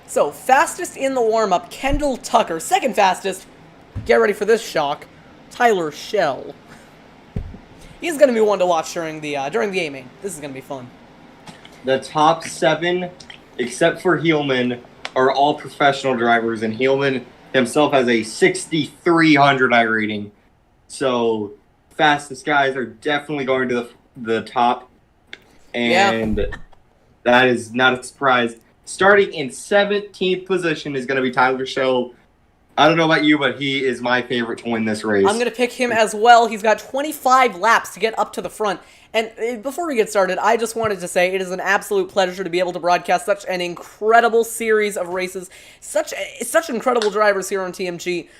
So, fastest in the warm-up, Kendall Tucker. Second fastest, get ready for this shock, Tyler Schell. He's going to be one to watch during the A-main. This is going to be fun. The top 7, except for Heelman, are all professional drivers, and Heelman himself has a 6,300 iRating. So, fastest guys are definitely going to the top. And that is not a surprise. Starting in 17th position is going to be Tyler Schell. I don't know about you, but he is my favorite to win this race. I'm going to pick him as well. He's got 25 laps to get up to the front. And before we get started, I just wanted to say it is an absolute pleasure to be able to broadcast such an incredible series of races. Such incredible drivers here on TMG.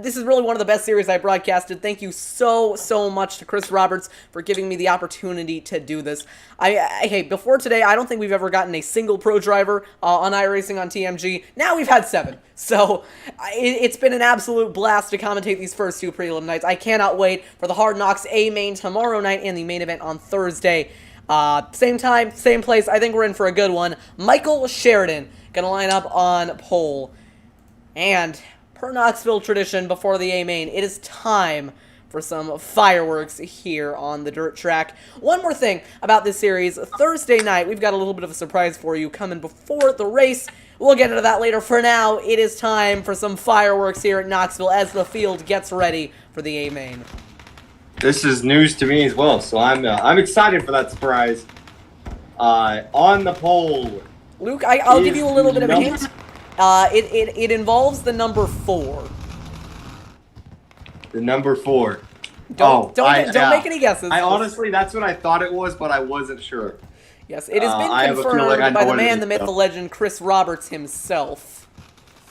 This is really one of the best series I broadcasted. Thank you so much to Chris Roberts for giving me the opportunity to do this. Hey, before today, I don't think we've ever gotten a single pro driver on iRacing on TMG. Now we've had 7. So it's been an absolute blast to commentate these first 2 prelim nights. I cannot wait for the Hard Knocks A-main tomorrow night and the main event on Thursday. Same time, same place. I think we're in for a good one. Michael Sheridan gonna line up on pole. And per Knoxville tradition before the A-main, it is time for some fireworks here on the dirt track. One more thing about this series. Thursday night, we've got a little bit of a surprise for you coming before the race. We'll get into that later. For now, it is time for some fireworks here at Knoxville as the field gets ready for the A-main. This is news to me as well, so I'm excited for that surprise. On the pole, Luke, I'll give you a little bit of a hint. It involves the number 4. The number 4. Don't make any guesses. I honestly, that's what I thought it was, but I wasn't sure. Yes, it has been confirmed by the man, the myth, the legend, Chris Roberts himself.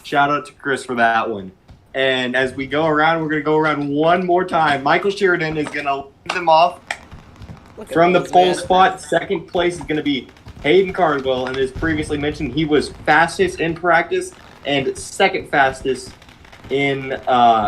Shout out to Chris for that one. And as we go around, we're going to go around one more time. Michael Sheridan is going to lead them off. Look at From the those, pole man. spot, second place is going to be Hayden Cardwell, and as previously mentioned, he was fastest in practice and second fastest in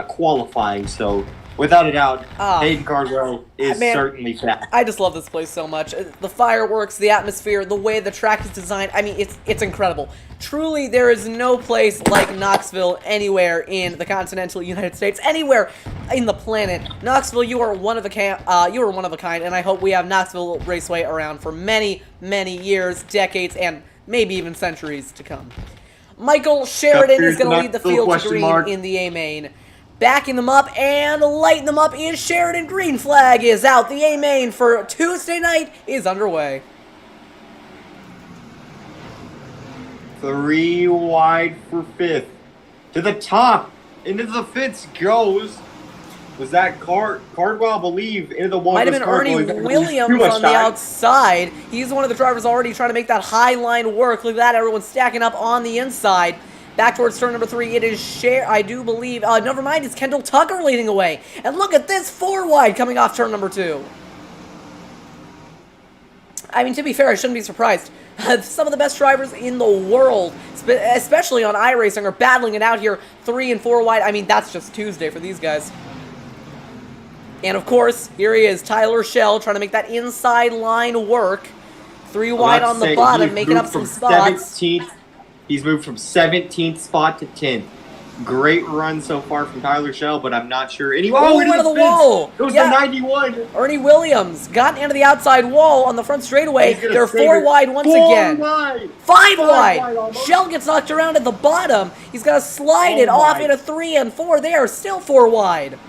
qualifying. So, without a doubt, Hayden Cardwell is certainly fast. I just love this place so much. The fireworks, the atmosphere, the way the track is designed. I mean, it's incredible. Truly, there is no place like Knoxville anywhere in the continental United States, anywhere in the planet. Knoxville, you are one of a kind, and I hope we have Knoxville Raceway around for many, many years, decades, and maybe even centuries to come. Michael Sheridan is going to lead the field to green in the A main. Backing them up and lighting them up is Sheridan. Green flag is out. The A main for Tuesday night is underway. 3 wide for 5th. To the top. Into the fence goes. Was that Cardwell, I believe, into the wall? Might have been Ernie Williams on the outside. He's one of the drivers already trying to make that high line work. Look at that. Everyone's stacking up on the inside. Back towards turn number 3, it is I do believe, never mind, it's Kendall Tucker leading away. And look at this 4 wide coming off turn number 2. I mean, to be fair, I shouldn't be surprised. Some of the best drivers in the world, especially on iRacing, are battling it out here 3 and 4 wide. I mean, that's just Tuesday for these guys. And of course, here he is, Tyler Schell, trying to make that inside line work. 3 wide on the bottom, making up some spots. 17th. He's moved from 17th spot to 10th. Great run so far from Tyler Schell, but I'm not sure. Into the wall. It was the 91. Ernie Williams got into the outside wall on the front straightaway. They're 4 wide once again. 5 wide. Schell gets knocked around at the bottom. He's got to slide it off into 3 and 4. They are still 4 wide.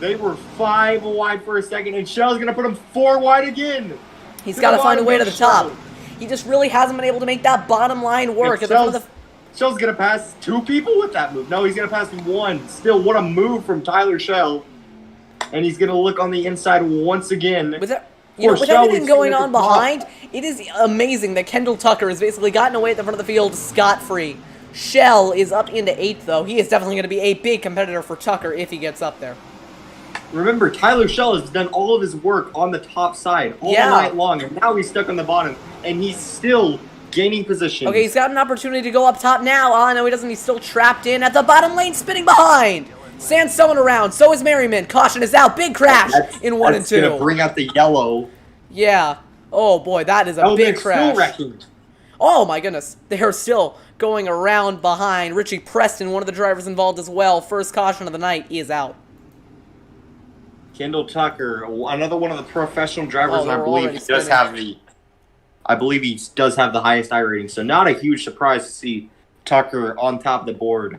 They were 5 wide for a second, and Schell's going to put them 4 wide again. He's got to find a way to the top. He just really hasn't been able to make that bottom line work. Schell's going to pass 2 people with that move. No, he's going to pass 1. Still, what a move from Tyler Schell. And he's going to look on the inside once again. With everything going on behind, it is amazing that Kendall Tucker has basically gotten away at the front of the field scot-free. Schell is up into 8th, though. He is definitely going to be a big competitor for Tucker if he gets up there. Remember, Tyler Schell has done all of his work on the top side all night long, and now he's stuck on the bottom, and he's still gaining position. Okay, he's got an opportunity to go up top now. Oh, no, he doesn't. He's still trapped in at the bottom lane, spinning behind. Sansone around. So is Merriman. Caution is out. Big crash in 1 and 2. That's going to bring out the yellow. Yeah. Oh, boy, that is a big crash. Still wrecking. Oh, my goodness. They are still going around behind. Richie Preston, one of the drivers involved as well. First caution of the night is out. Kendall Tucker, another one of the professional drivers, and I believe he does have the highest I rating. So not a huge surprise to see Tucker on top of the board.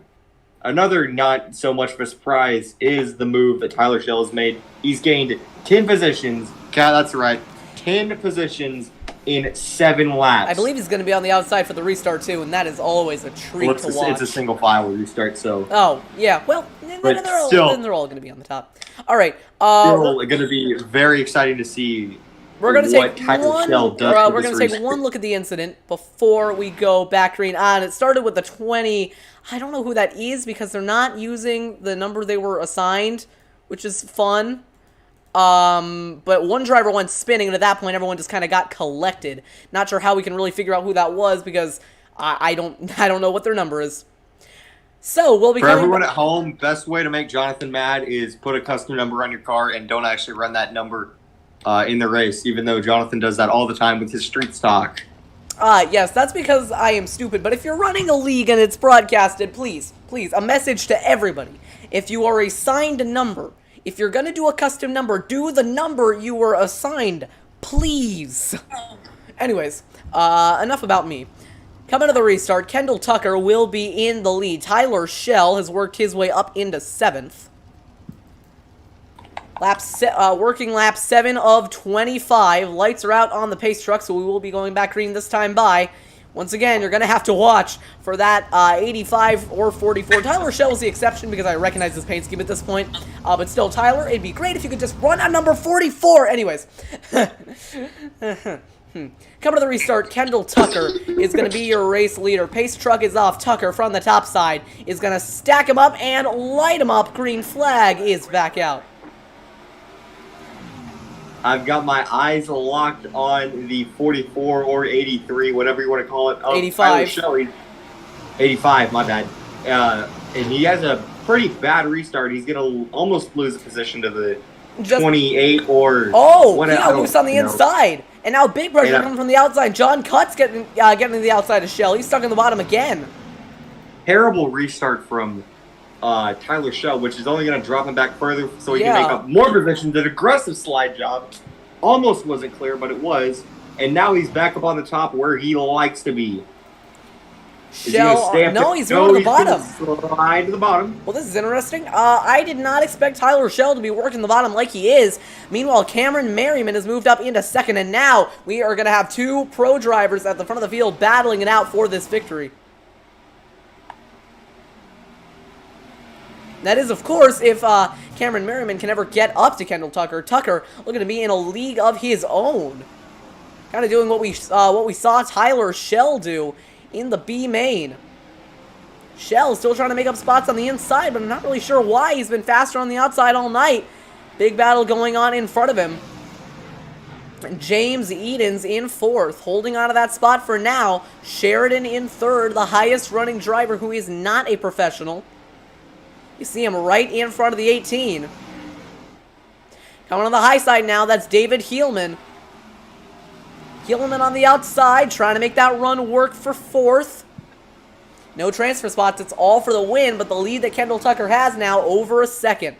Another not so much of a surprise is the move that Tyler Schell has made. He's gained 10 positions. Yeah, that's right. 10 positions in 7 laps. I believe he's going to be on the outside for the restart, too, and that is always a treat to watch. It's a single file restart, so... Oh, yeah. Well, then they're all going to be on the top. All right. Still going to be very exciting to see we're going to take take one look at the incident before we go back green on. It started with the 20. I don't know who that is because they're not using the number they were assigned, which is fun. But one driver went spinning, and at that point, everyone just kind of got collected. Not sure how we can really figure out who that was because I don't know what their number is. So we'll be for everyone at home. Best way to make Jonathan mad is put a custom number on your car and don't actually run that number in the race. Even though Jonathan does that all the time with his street stock. Yes, that's because I am stupid. But if you're running a league and it's broadcasted, please, a message to everybody: if you are assigned a number. If you're going to do a custom number, do the number you were assigned, please. Anyways, enough about me. Coming to the restart, Kendall Tucker will be in the lead. Tyler Schell has worked his way up into 7th. Working lap 7 of 25. Lights are out on the pace truck, so we will be going back green this time by. Once again, you're going to have to watch for that 85 or 44. Tyler Schell is the exception because I recognize his paint scheme at this point. But still, Tyler, it'd be great if you could just run on number 44. Anyways. Coming to the restart, Kendall Tucker is going to be your race leader. Pace truck is off. Tucker from the top side is going to stack him up and light him up. Green flag is back out. I've got my eyes locked on the 44 or 83, whatever you want to call it. 85. Shelley. 85, my bad. And he has a pretty bad restart. He's going to almost lose a position to the 28 or... Oh, he got loose on the inside. And now big pressure coming from the outside. John Kurtz getting to the outside of Shell. He's stuck in the bottom again. Terrible restart from Tyler Shell, which is only going to drop him back further so he can make up more positions. An aggressive slide job. Almost wasn't clear, but it was. And now he's back up on the top where he likes to be. Shell, no, he's going to the bottom. Slide to the bottom. Well, this is interesting. I did not expect Tyler Shell to be working the bottom like he is. Meanwhile, Cameron Merriman has moved up into second, and now we are going to have two pro drivers at the front of the field battling it out for this victory. That is, of course, if Cameron Merriman can ever get up to Kendall Tucker. Tucker looking to be in a league of his own. Kind of doing what we saw Tyler Shell do in the B main. Shell still trying to make up spots on the inside, but I'm not really sure why. He's been faster on the outside all night. Big battle going on in front of him. And James Eden's in fourth, holding on to that spot for now. Sheridan in third, the highest running driver who is not a professional. You see him right in front of the 18. Coming on the high side now, that's David Heelman. Heelman on the outside, trying to make that run work for fourth. No transfer spots, it's all for the win, but the lead that Kendall Tucker has now over a second.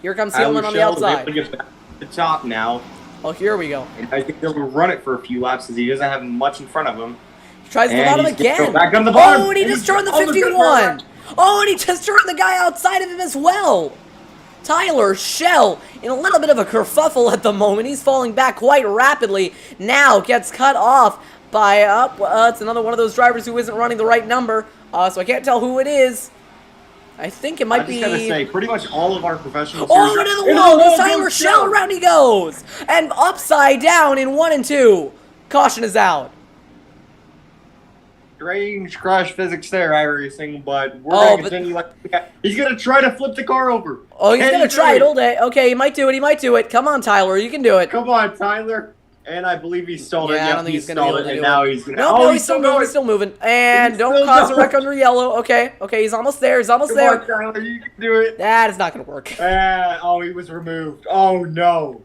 Here comes Heelman on the outside. Get back to the top now. Oh, here we go. And I think they'll run it for a few laps as he doesn't have much in front of him. He tries the bottom again. Back on the bottom. Oh, and he just turned the 51. Oh, and he just turned the guy outside of him as well. Tyler Shell in a little bit of a kerfuffle at the moment. He's falling back quite rapidly. Now gets cut off by, it's another one of those drivers who isn't running the right number. So I can't tell who it is. I think it might be... I just gotta say, pretty much all of our professionals... Oh, into the wall! It's Tyler Shell! Around he goes! And upside down in 1 and 2. Caution is out. Strange crash physics there, iRacing, but we're going to continue like that. He's going to try to flip the car over. Oh, he's going to try it all day. Okay, he might do it. He might do it. Come on, Tyler. You can do it. Come on, Tyler. And I believe he stole it. Yeah, I don't think he's going to be able to do it. Now he's going to... No, he's still moving. He's still moving. And don't cause a wreck under yellow. Okay, he's almost there. He's almost there. Come on, Tyler. You can do it. That is not going to work. Oh, he was removed. Oh, no.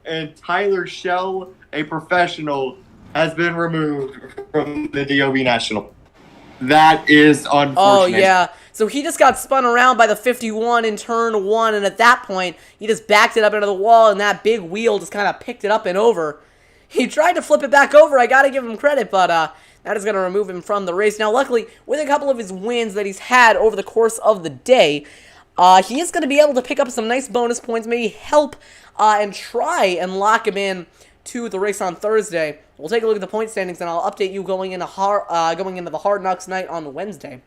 And Tyler Shell, a professional, has been removed from the DOB National. That is unfortunate. Oh, yeah. So he just got spun around by the 51 in turn 1, and at that point, he just backed it up into the wall, and that big wheel just kind of picked it up and over. He tried to flip it back over. I got to give him credit, but that is going to remove him from the race. Now, luckily, with a couple of his wins that he's had over the course of the day, he is going to be able to pick up some nice bonus points, maybe help and try and lock him in to the race on Thursday. We'll take a look at the point standings, and I'll update you going into the Hard Knocks night on Wednesday.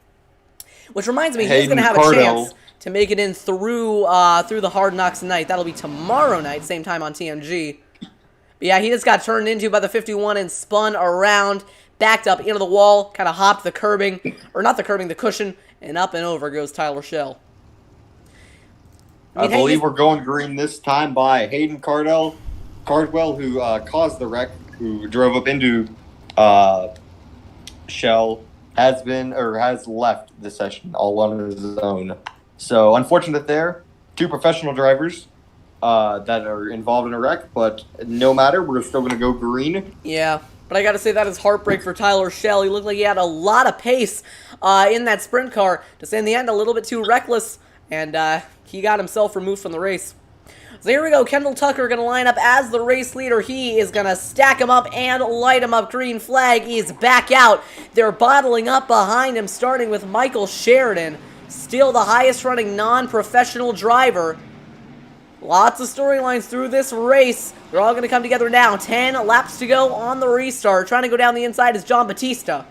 Which reminds me, he's going to have a chance to make it in through the Hard Knocks night. That'll be tomorrow night, same time on TMG. But yeah, he just got turned into by the 51 and spun around, backed up into the wall, kind of hopped the curbing, or not the curbing, the cushion, and up and over goes Tyler Shell. I believe we're going green this time by Hayden Cardwell, who caused the wreck, who drove up into Shell, has left the session all on his own. So unfortunate there. Two professional drivers that are involved in a wreck, but no matter, we're still going to go green. Yeah, but I got to say that is heartbreak for Tyler Shell. He looked like he had a lot of pace in that sprint car. Just in the end, a little bit too reckless, and he got himself removed from the race. So here we go. Kendall Tucker going to line up as the race leader. He is going to stack him up and light him up. Green flag. He's back out. They're bottling up behind him, starting with Michael Sheridan. Still the highest running non-professional driver. Lots of storylines through this race. They're all going to come together now. 10 laps to go on the restart. Trying to go down the inside is John Batista.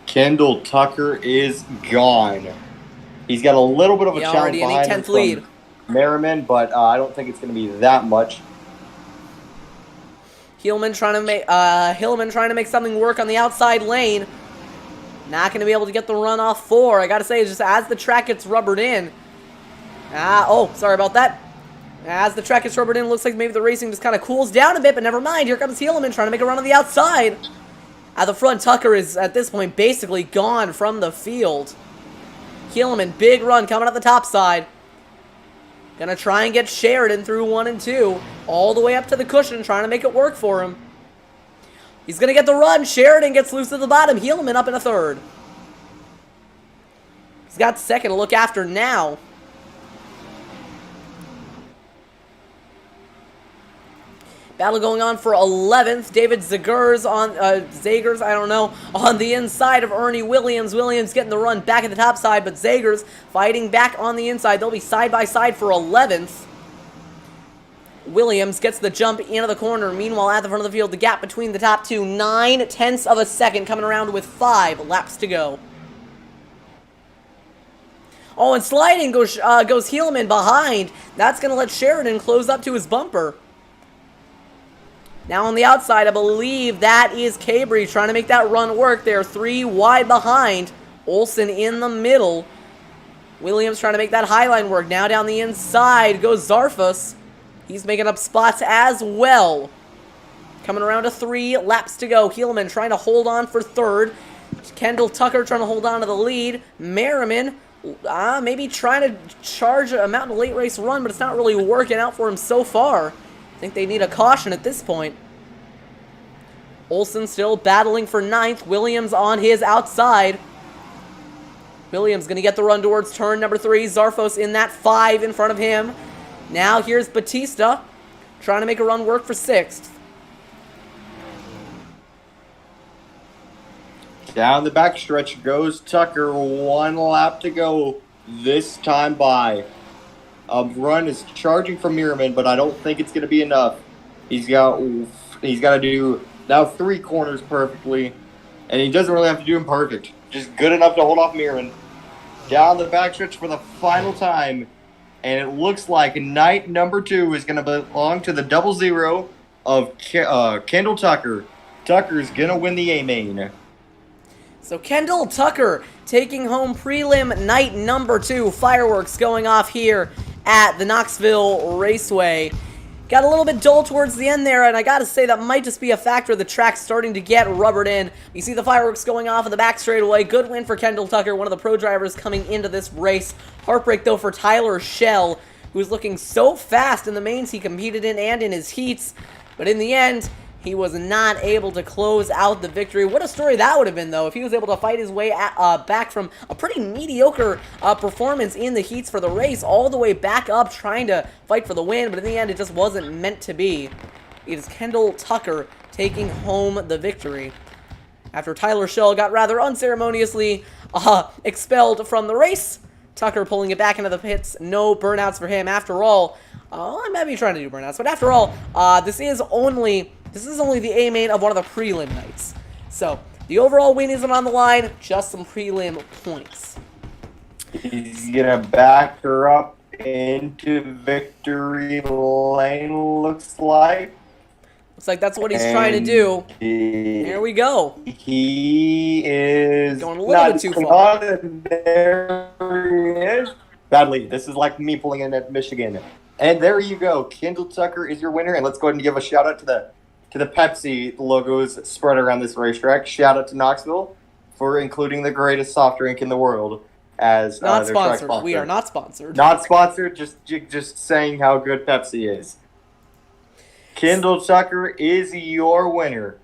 Kendall Tucker is gone. He's got a little bit of a challenge behind him from Merriman, but I don't think it's going to be that much. Hillman trying to make something work on the outside lane. Not going to be able to get the run off 4. I got to say, just as the track gets rubbered in. Oh, sorry about that. As the track gets rubbered in, looks like maybe the racing just kind of cools down a bit, but never mind. Here comes Helaman trying to make a run on the outside. At the front, Tucker is, at this point, basically gone from the field. Helaman, big run coming up the top side. Gonna try and get Sheridan through 1 and 2. All the way up to the cushion, trying to make it work for him. He's gonna get the run. Sheridan gets loose at the bottom. Helaman up in a third. He's got second to look after now. Battle going on for 11th. David Zagers on, Zaegers, I don't know, on the inside of Ernie Williams. Williams getting the run back at the top side, but Zaegers fighting back on the inside. They'll be side by side for 11th. Williams gets the jump into the corner. Meanwhile, at the front of the field, the gap between the top two, 9/10 of a second, coming around with 5 laps to go. Oh, and sliding goes Helaman behind. That's going to let Sheridan close up to his bumper. Now on the outside, I believe that is Cabrini trying to make that run work. They're 3 wide behind. Olson in the middle. Williams trying to make that high line work. Now down the inside goes Zarfus. He's making up spots as well. Coming around to 3 laps to go. Helaman trying to hold on for third. Kendall Tucker trying to hold on to the lead. Merriman maybe trying to charge a mountain late race run, but it's not really working out for him so far. I think they need a caution at this point. Olson still battling for 9th. Williams on his outside. Williams going to get the run towards turn number 3. Zarfos in that 5 in front of him. Now here's Batista trying to make a run work for 6th. Down the backstretch goes Tucker. 1 lap to go. This time by. Run is charging from Merriman, but I don't think it's going to be enough. He's got to do now 3 corners perfectly, and he doesn't really have to do them perfect. Just good enough to hold off Merriman. Down the backstretch for the final time, and it looks like night number 2 is going to belong to the 00 of Kendall Tucker. Tucker's going to win the A-main. So Kendall Tucker taking home prelim night number 2. Fireworks going off here at the Knoxville Raceway. Got a little bit dull towards the end there, and I gotta say that might just be a factor of the track starting to get rubbered in. You see the fireworks going off in the back straightaway. Good win for Kendall Tucker, one of the pro drivers coming into this race. Heartbreak, though, for Tyler Schell, who's looking so fast in the mains he competed in and in his heats. But in the end, he was not able to close out the victory. What a story that would have been, though, if he was able to fight his way back from a pretty mediocre performance in the heats for the race, all the way back up trying to fight for the win, but in the end, it just wasn't meant to be. It is Kendall Tucker taking home the victory. After Tyler Schell got rather unceremoniously expelled from the race, Tucker pulling it back into the pits. No burnouts for him. After all, I might be trying to do burnouts, but after all, this is only the A-main of one of the prelim nights. So, the overall win isn't on the line, just some prelim points. He's going to back her up into victory lane, looks like. Looks like that's what he's trying to do. Here we go. He is going a little bit too far. There he is. Badly. This is like me pulling in at Michigan. And there you go. Kendall Tucker is your winner. And let's go ahead and give a shout out to the Pepsi logos spread around this racetrack. Shout out to Knoxville for including the greatest soft drink in the world as not their sponsored. track sponsor. We are not sponsored. Not sponsored. Just saying how good Pepsi is. Kendall Tucker is your winner.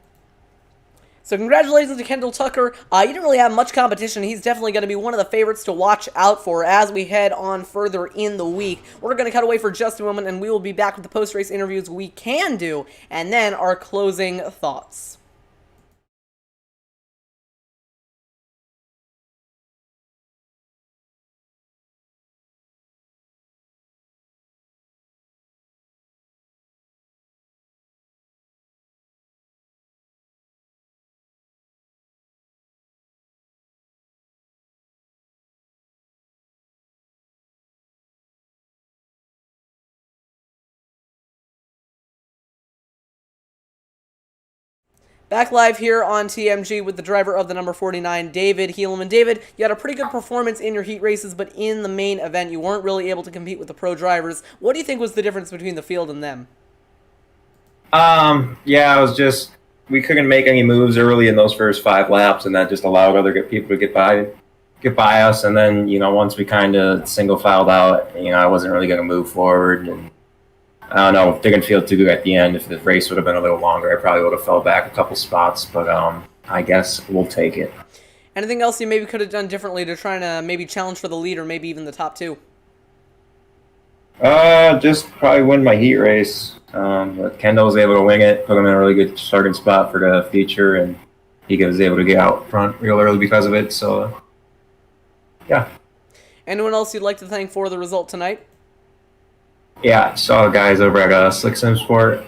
So congratulations to Kendall Tucker. He didn't really have much competition. He's definitely going to be one of the favorites to watch out for as we head on further in the week. We're going to cut away for just a moment, and we will be back with the post-race interviews we can do, and then our closing thoughts. Back live here on TMG with the driver of the number 49, David Helaman. David, you had a pretty good performance in your heat races, but in the main event, you weren't really able to compete with the pro drivers. What do you think was the difference between the field and them? Yeah, we couldn't make any moves early in those first 5 laps, and that just allowed other people to get by us. And then, once we kind of single filed out, I wasn't really going to move forward. And I don't know, didn't feel too good at the end. If the race would have been a little longer, I probably would have fell back a couple spots. But I guess we'll take it. Anything else you maybe could have done differently to try to maybe challenge for the lead or maybe even the top 2? Just probably win my heat race. But Kendall was able to wing it, put him in a really good starting spot for the feature, and he was able to get out front real early because of it. So, yeah. Anyone else you'd like to thank for the result tonight? Yeah, saw the guys over at Slick Sim Sport,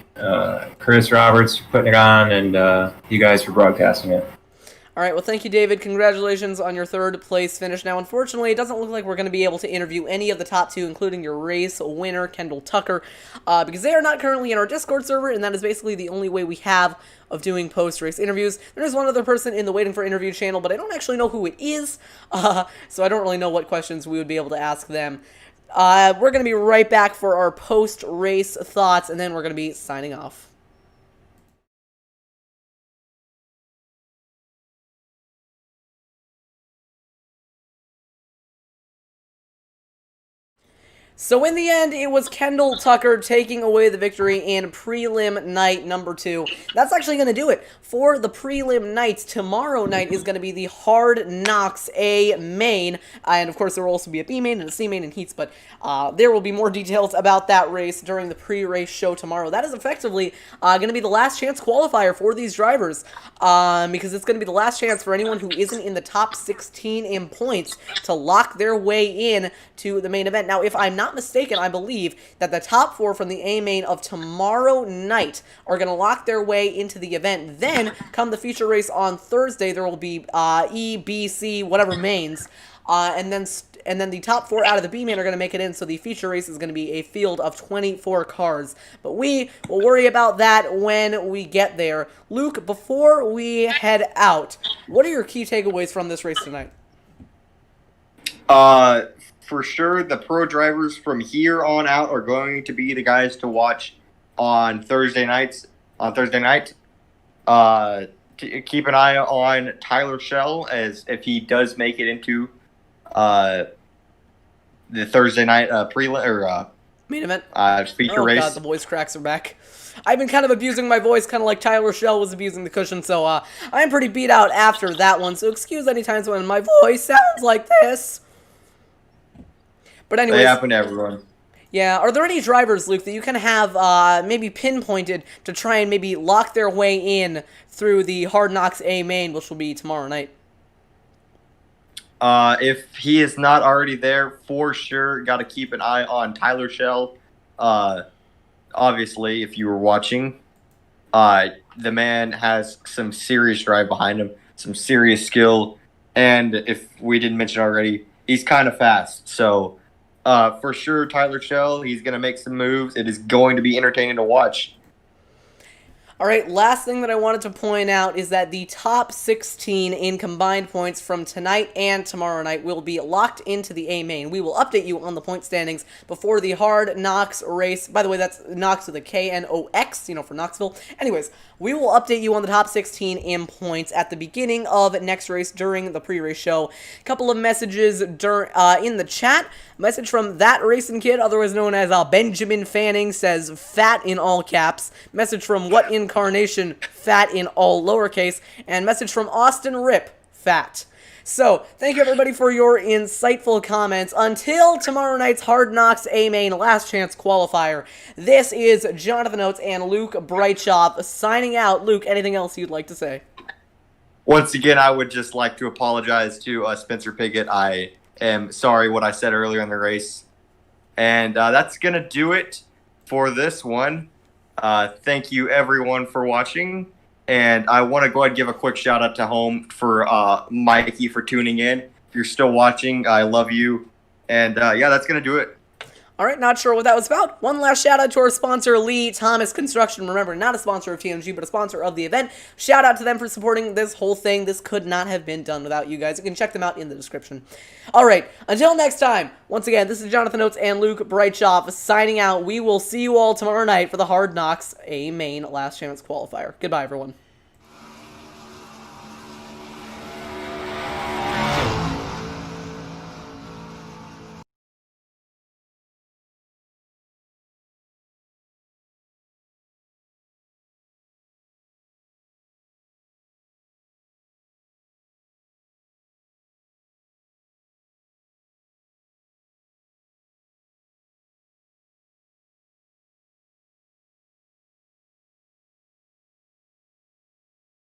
Chris Roberts putting it on, and you guys for broadcasting it. All right, well, thank you, David. Congratulations on your 3rd place finish. Now, unfortunately, it doesn't look like we're going to be able to interview any of the top 2, including your race winner, Kendall Tucker, because they are not currently in our Discord server, and that is basically the only way we have of doing post-race interviews. There is one other person in the Waiting for Interview channel, but I don't actually know who it is, so I don't really know what questions we would be able to ask them. We're going to be right back for our post-race thoughts, and then we're going to be signing off. So in the end, it was Kendall Tucker taking away the victory in prelim night number 2. That's actually going to do it for the prelim nights. Tomorrow night is going to be the Hard Knocks A main, and of course there will also be a B main and a C main and heats, but there will be more details about that race during the pre-race show tomorrow. That is effectively going to be the last chance qualifier for these drivers, because it's going to be the last chance for anyone who isn't in the top 16 in points to lock their way in to the main event. Now, if I'm not mistaken, I believe that the top 4 from the A main of tomorrow night are going to lock their way into the event. Then, come the feature race on Thursday, there will be E, B, C, whatever mains, and then the top 4 out of the B main are going to make it in, so the feature race is going to be a field of 24 cars. But we will worry about that when we get there. Luke, before we head out, what are your key takeaways from this race tonight? For sure, the pro drivers from here on out are going to be the guys to watch on Thursday night. Keep an eye on Tyler Schell, as if he does make it into the Thursday night main event feature race. God, the voice cracks are back. I've been kind of abusing my voice, kind of like Tyler Schell was abusing the cushion, so I'm pretty beat out after that one. So excuse any times when my voice sounds like this. But anyways, they happen to everyone. Yeah, are there any drivers, Luke, that you can have maybe pinpointed to try and maybe lock their way in through the Hard Knocks A main, which will be tomorrow night? If he is not already there, for sure, got to keep an eye on Tyler Schell. Obviously, if you were watching, the man has some serious drive behind him, some serious skill, and if we didn't mention already, he's kind of fast, so... for sure, Tyler Schell, he's going to make some moves. It is going to be entertaining to watch. All right, last thing that I wanted to point out is that the top 16 in combined points from tonight and tomorrow night will be locked into the A main. We will update you on the point standings before the Hard Knocks race. By the way, that's Knox with a K-N-O-X, for Knoxville. Anyways, we will update you on the top 16 in points at the beginning of next race during the pre-race show. A couple of messages in the chat. Message from That Racing Kid, otherwise known as Benjamin Fanning, says fat in all caps. Message from What Incarnation, fat in all lowercase. And message from Austin Rip, fat. So, thank you everybody for your insightful comments. Until tomorrow night's Hard Knocks A main last chance qualifier, this is Jonathan Oates and Luke Breitschoff signing out. Luke, anything else you'd like to say? Once again, I would just like to apologize to Spencer Piggott. I am sorry what I said earlier in the race. And that's going to do it for this one. Thank you everyone for watching. And I want to go ahead and give a quick shout out to home for Mikey for tuning in. If you're still watching, I love you. And yeah, that's going to do it. All right, not sure what that was about. One last shout out to our sponsor, Lee Thomas Construction. Remember, not a sponsor of TMG, but a sponsor of the event. Shout out to them for supporting this whole thing. This could not have been done without you guys. You can check them out in the description. All right, until next time, once again, this is Jonathan Oates and Luke Breitschoff signing out. We will see you all tomorrow night for the Hard Knocks A main last chance qualifier. Goodbye, everyone.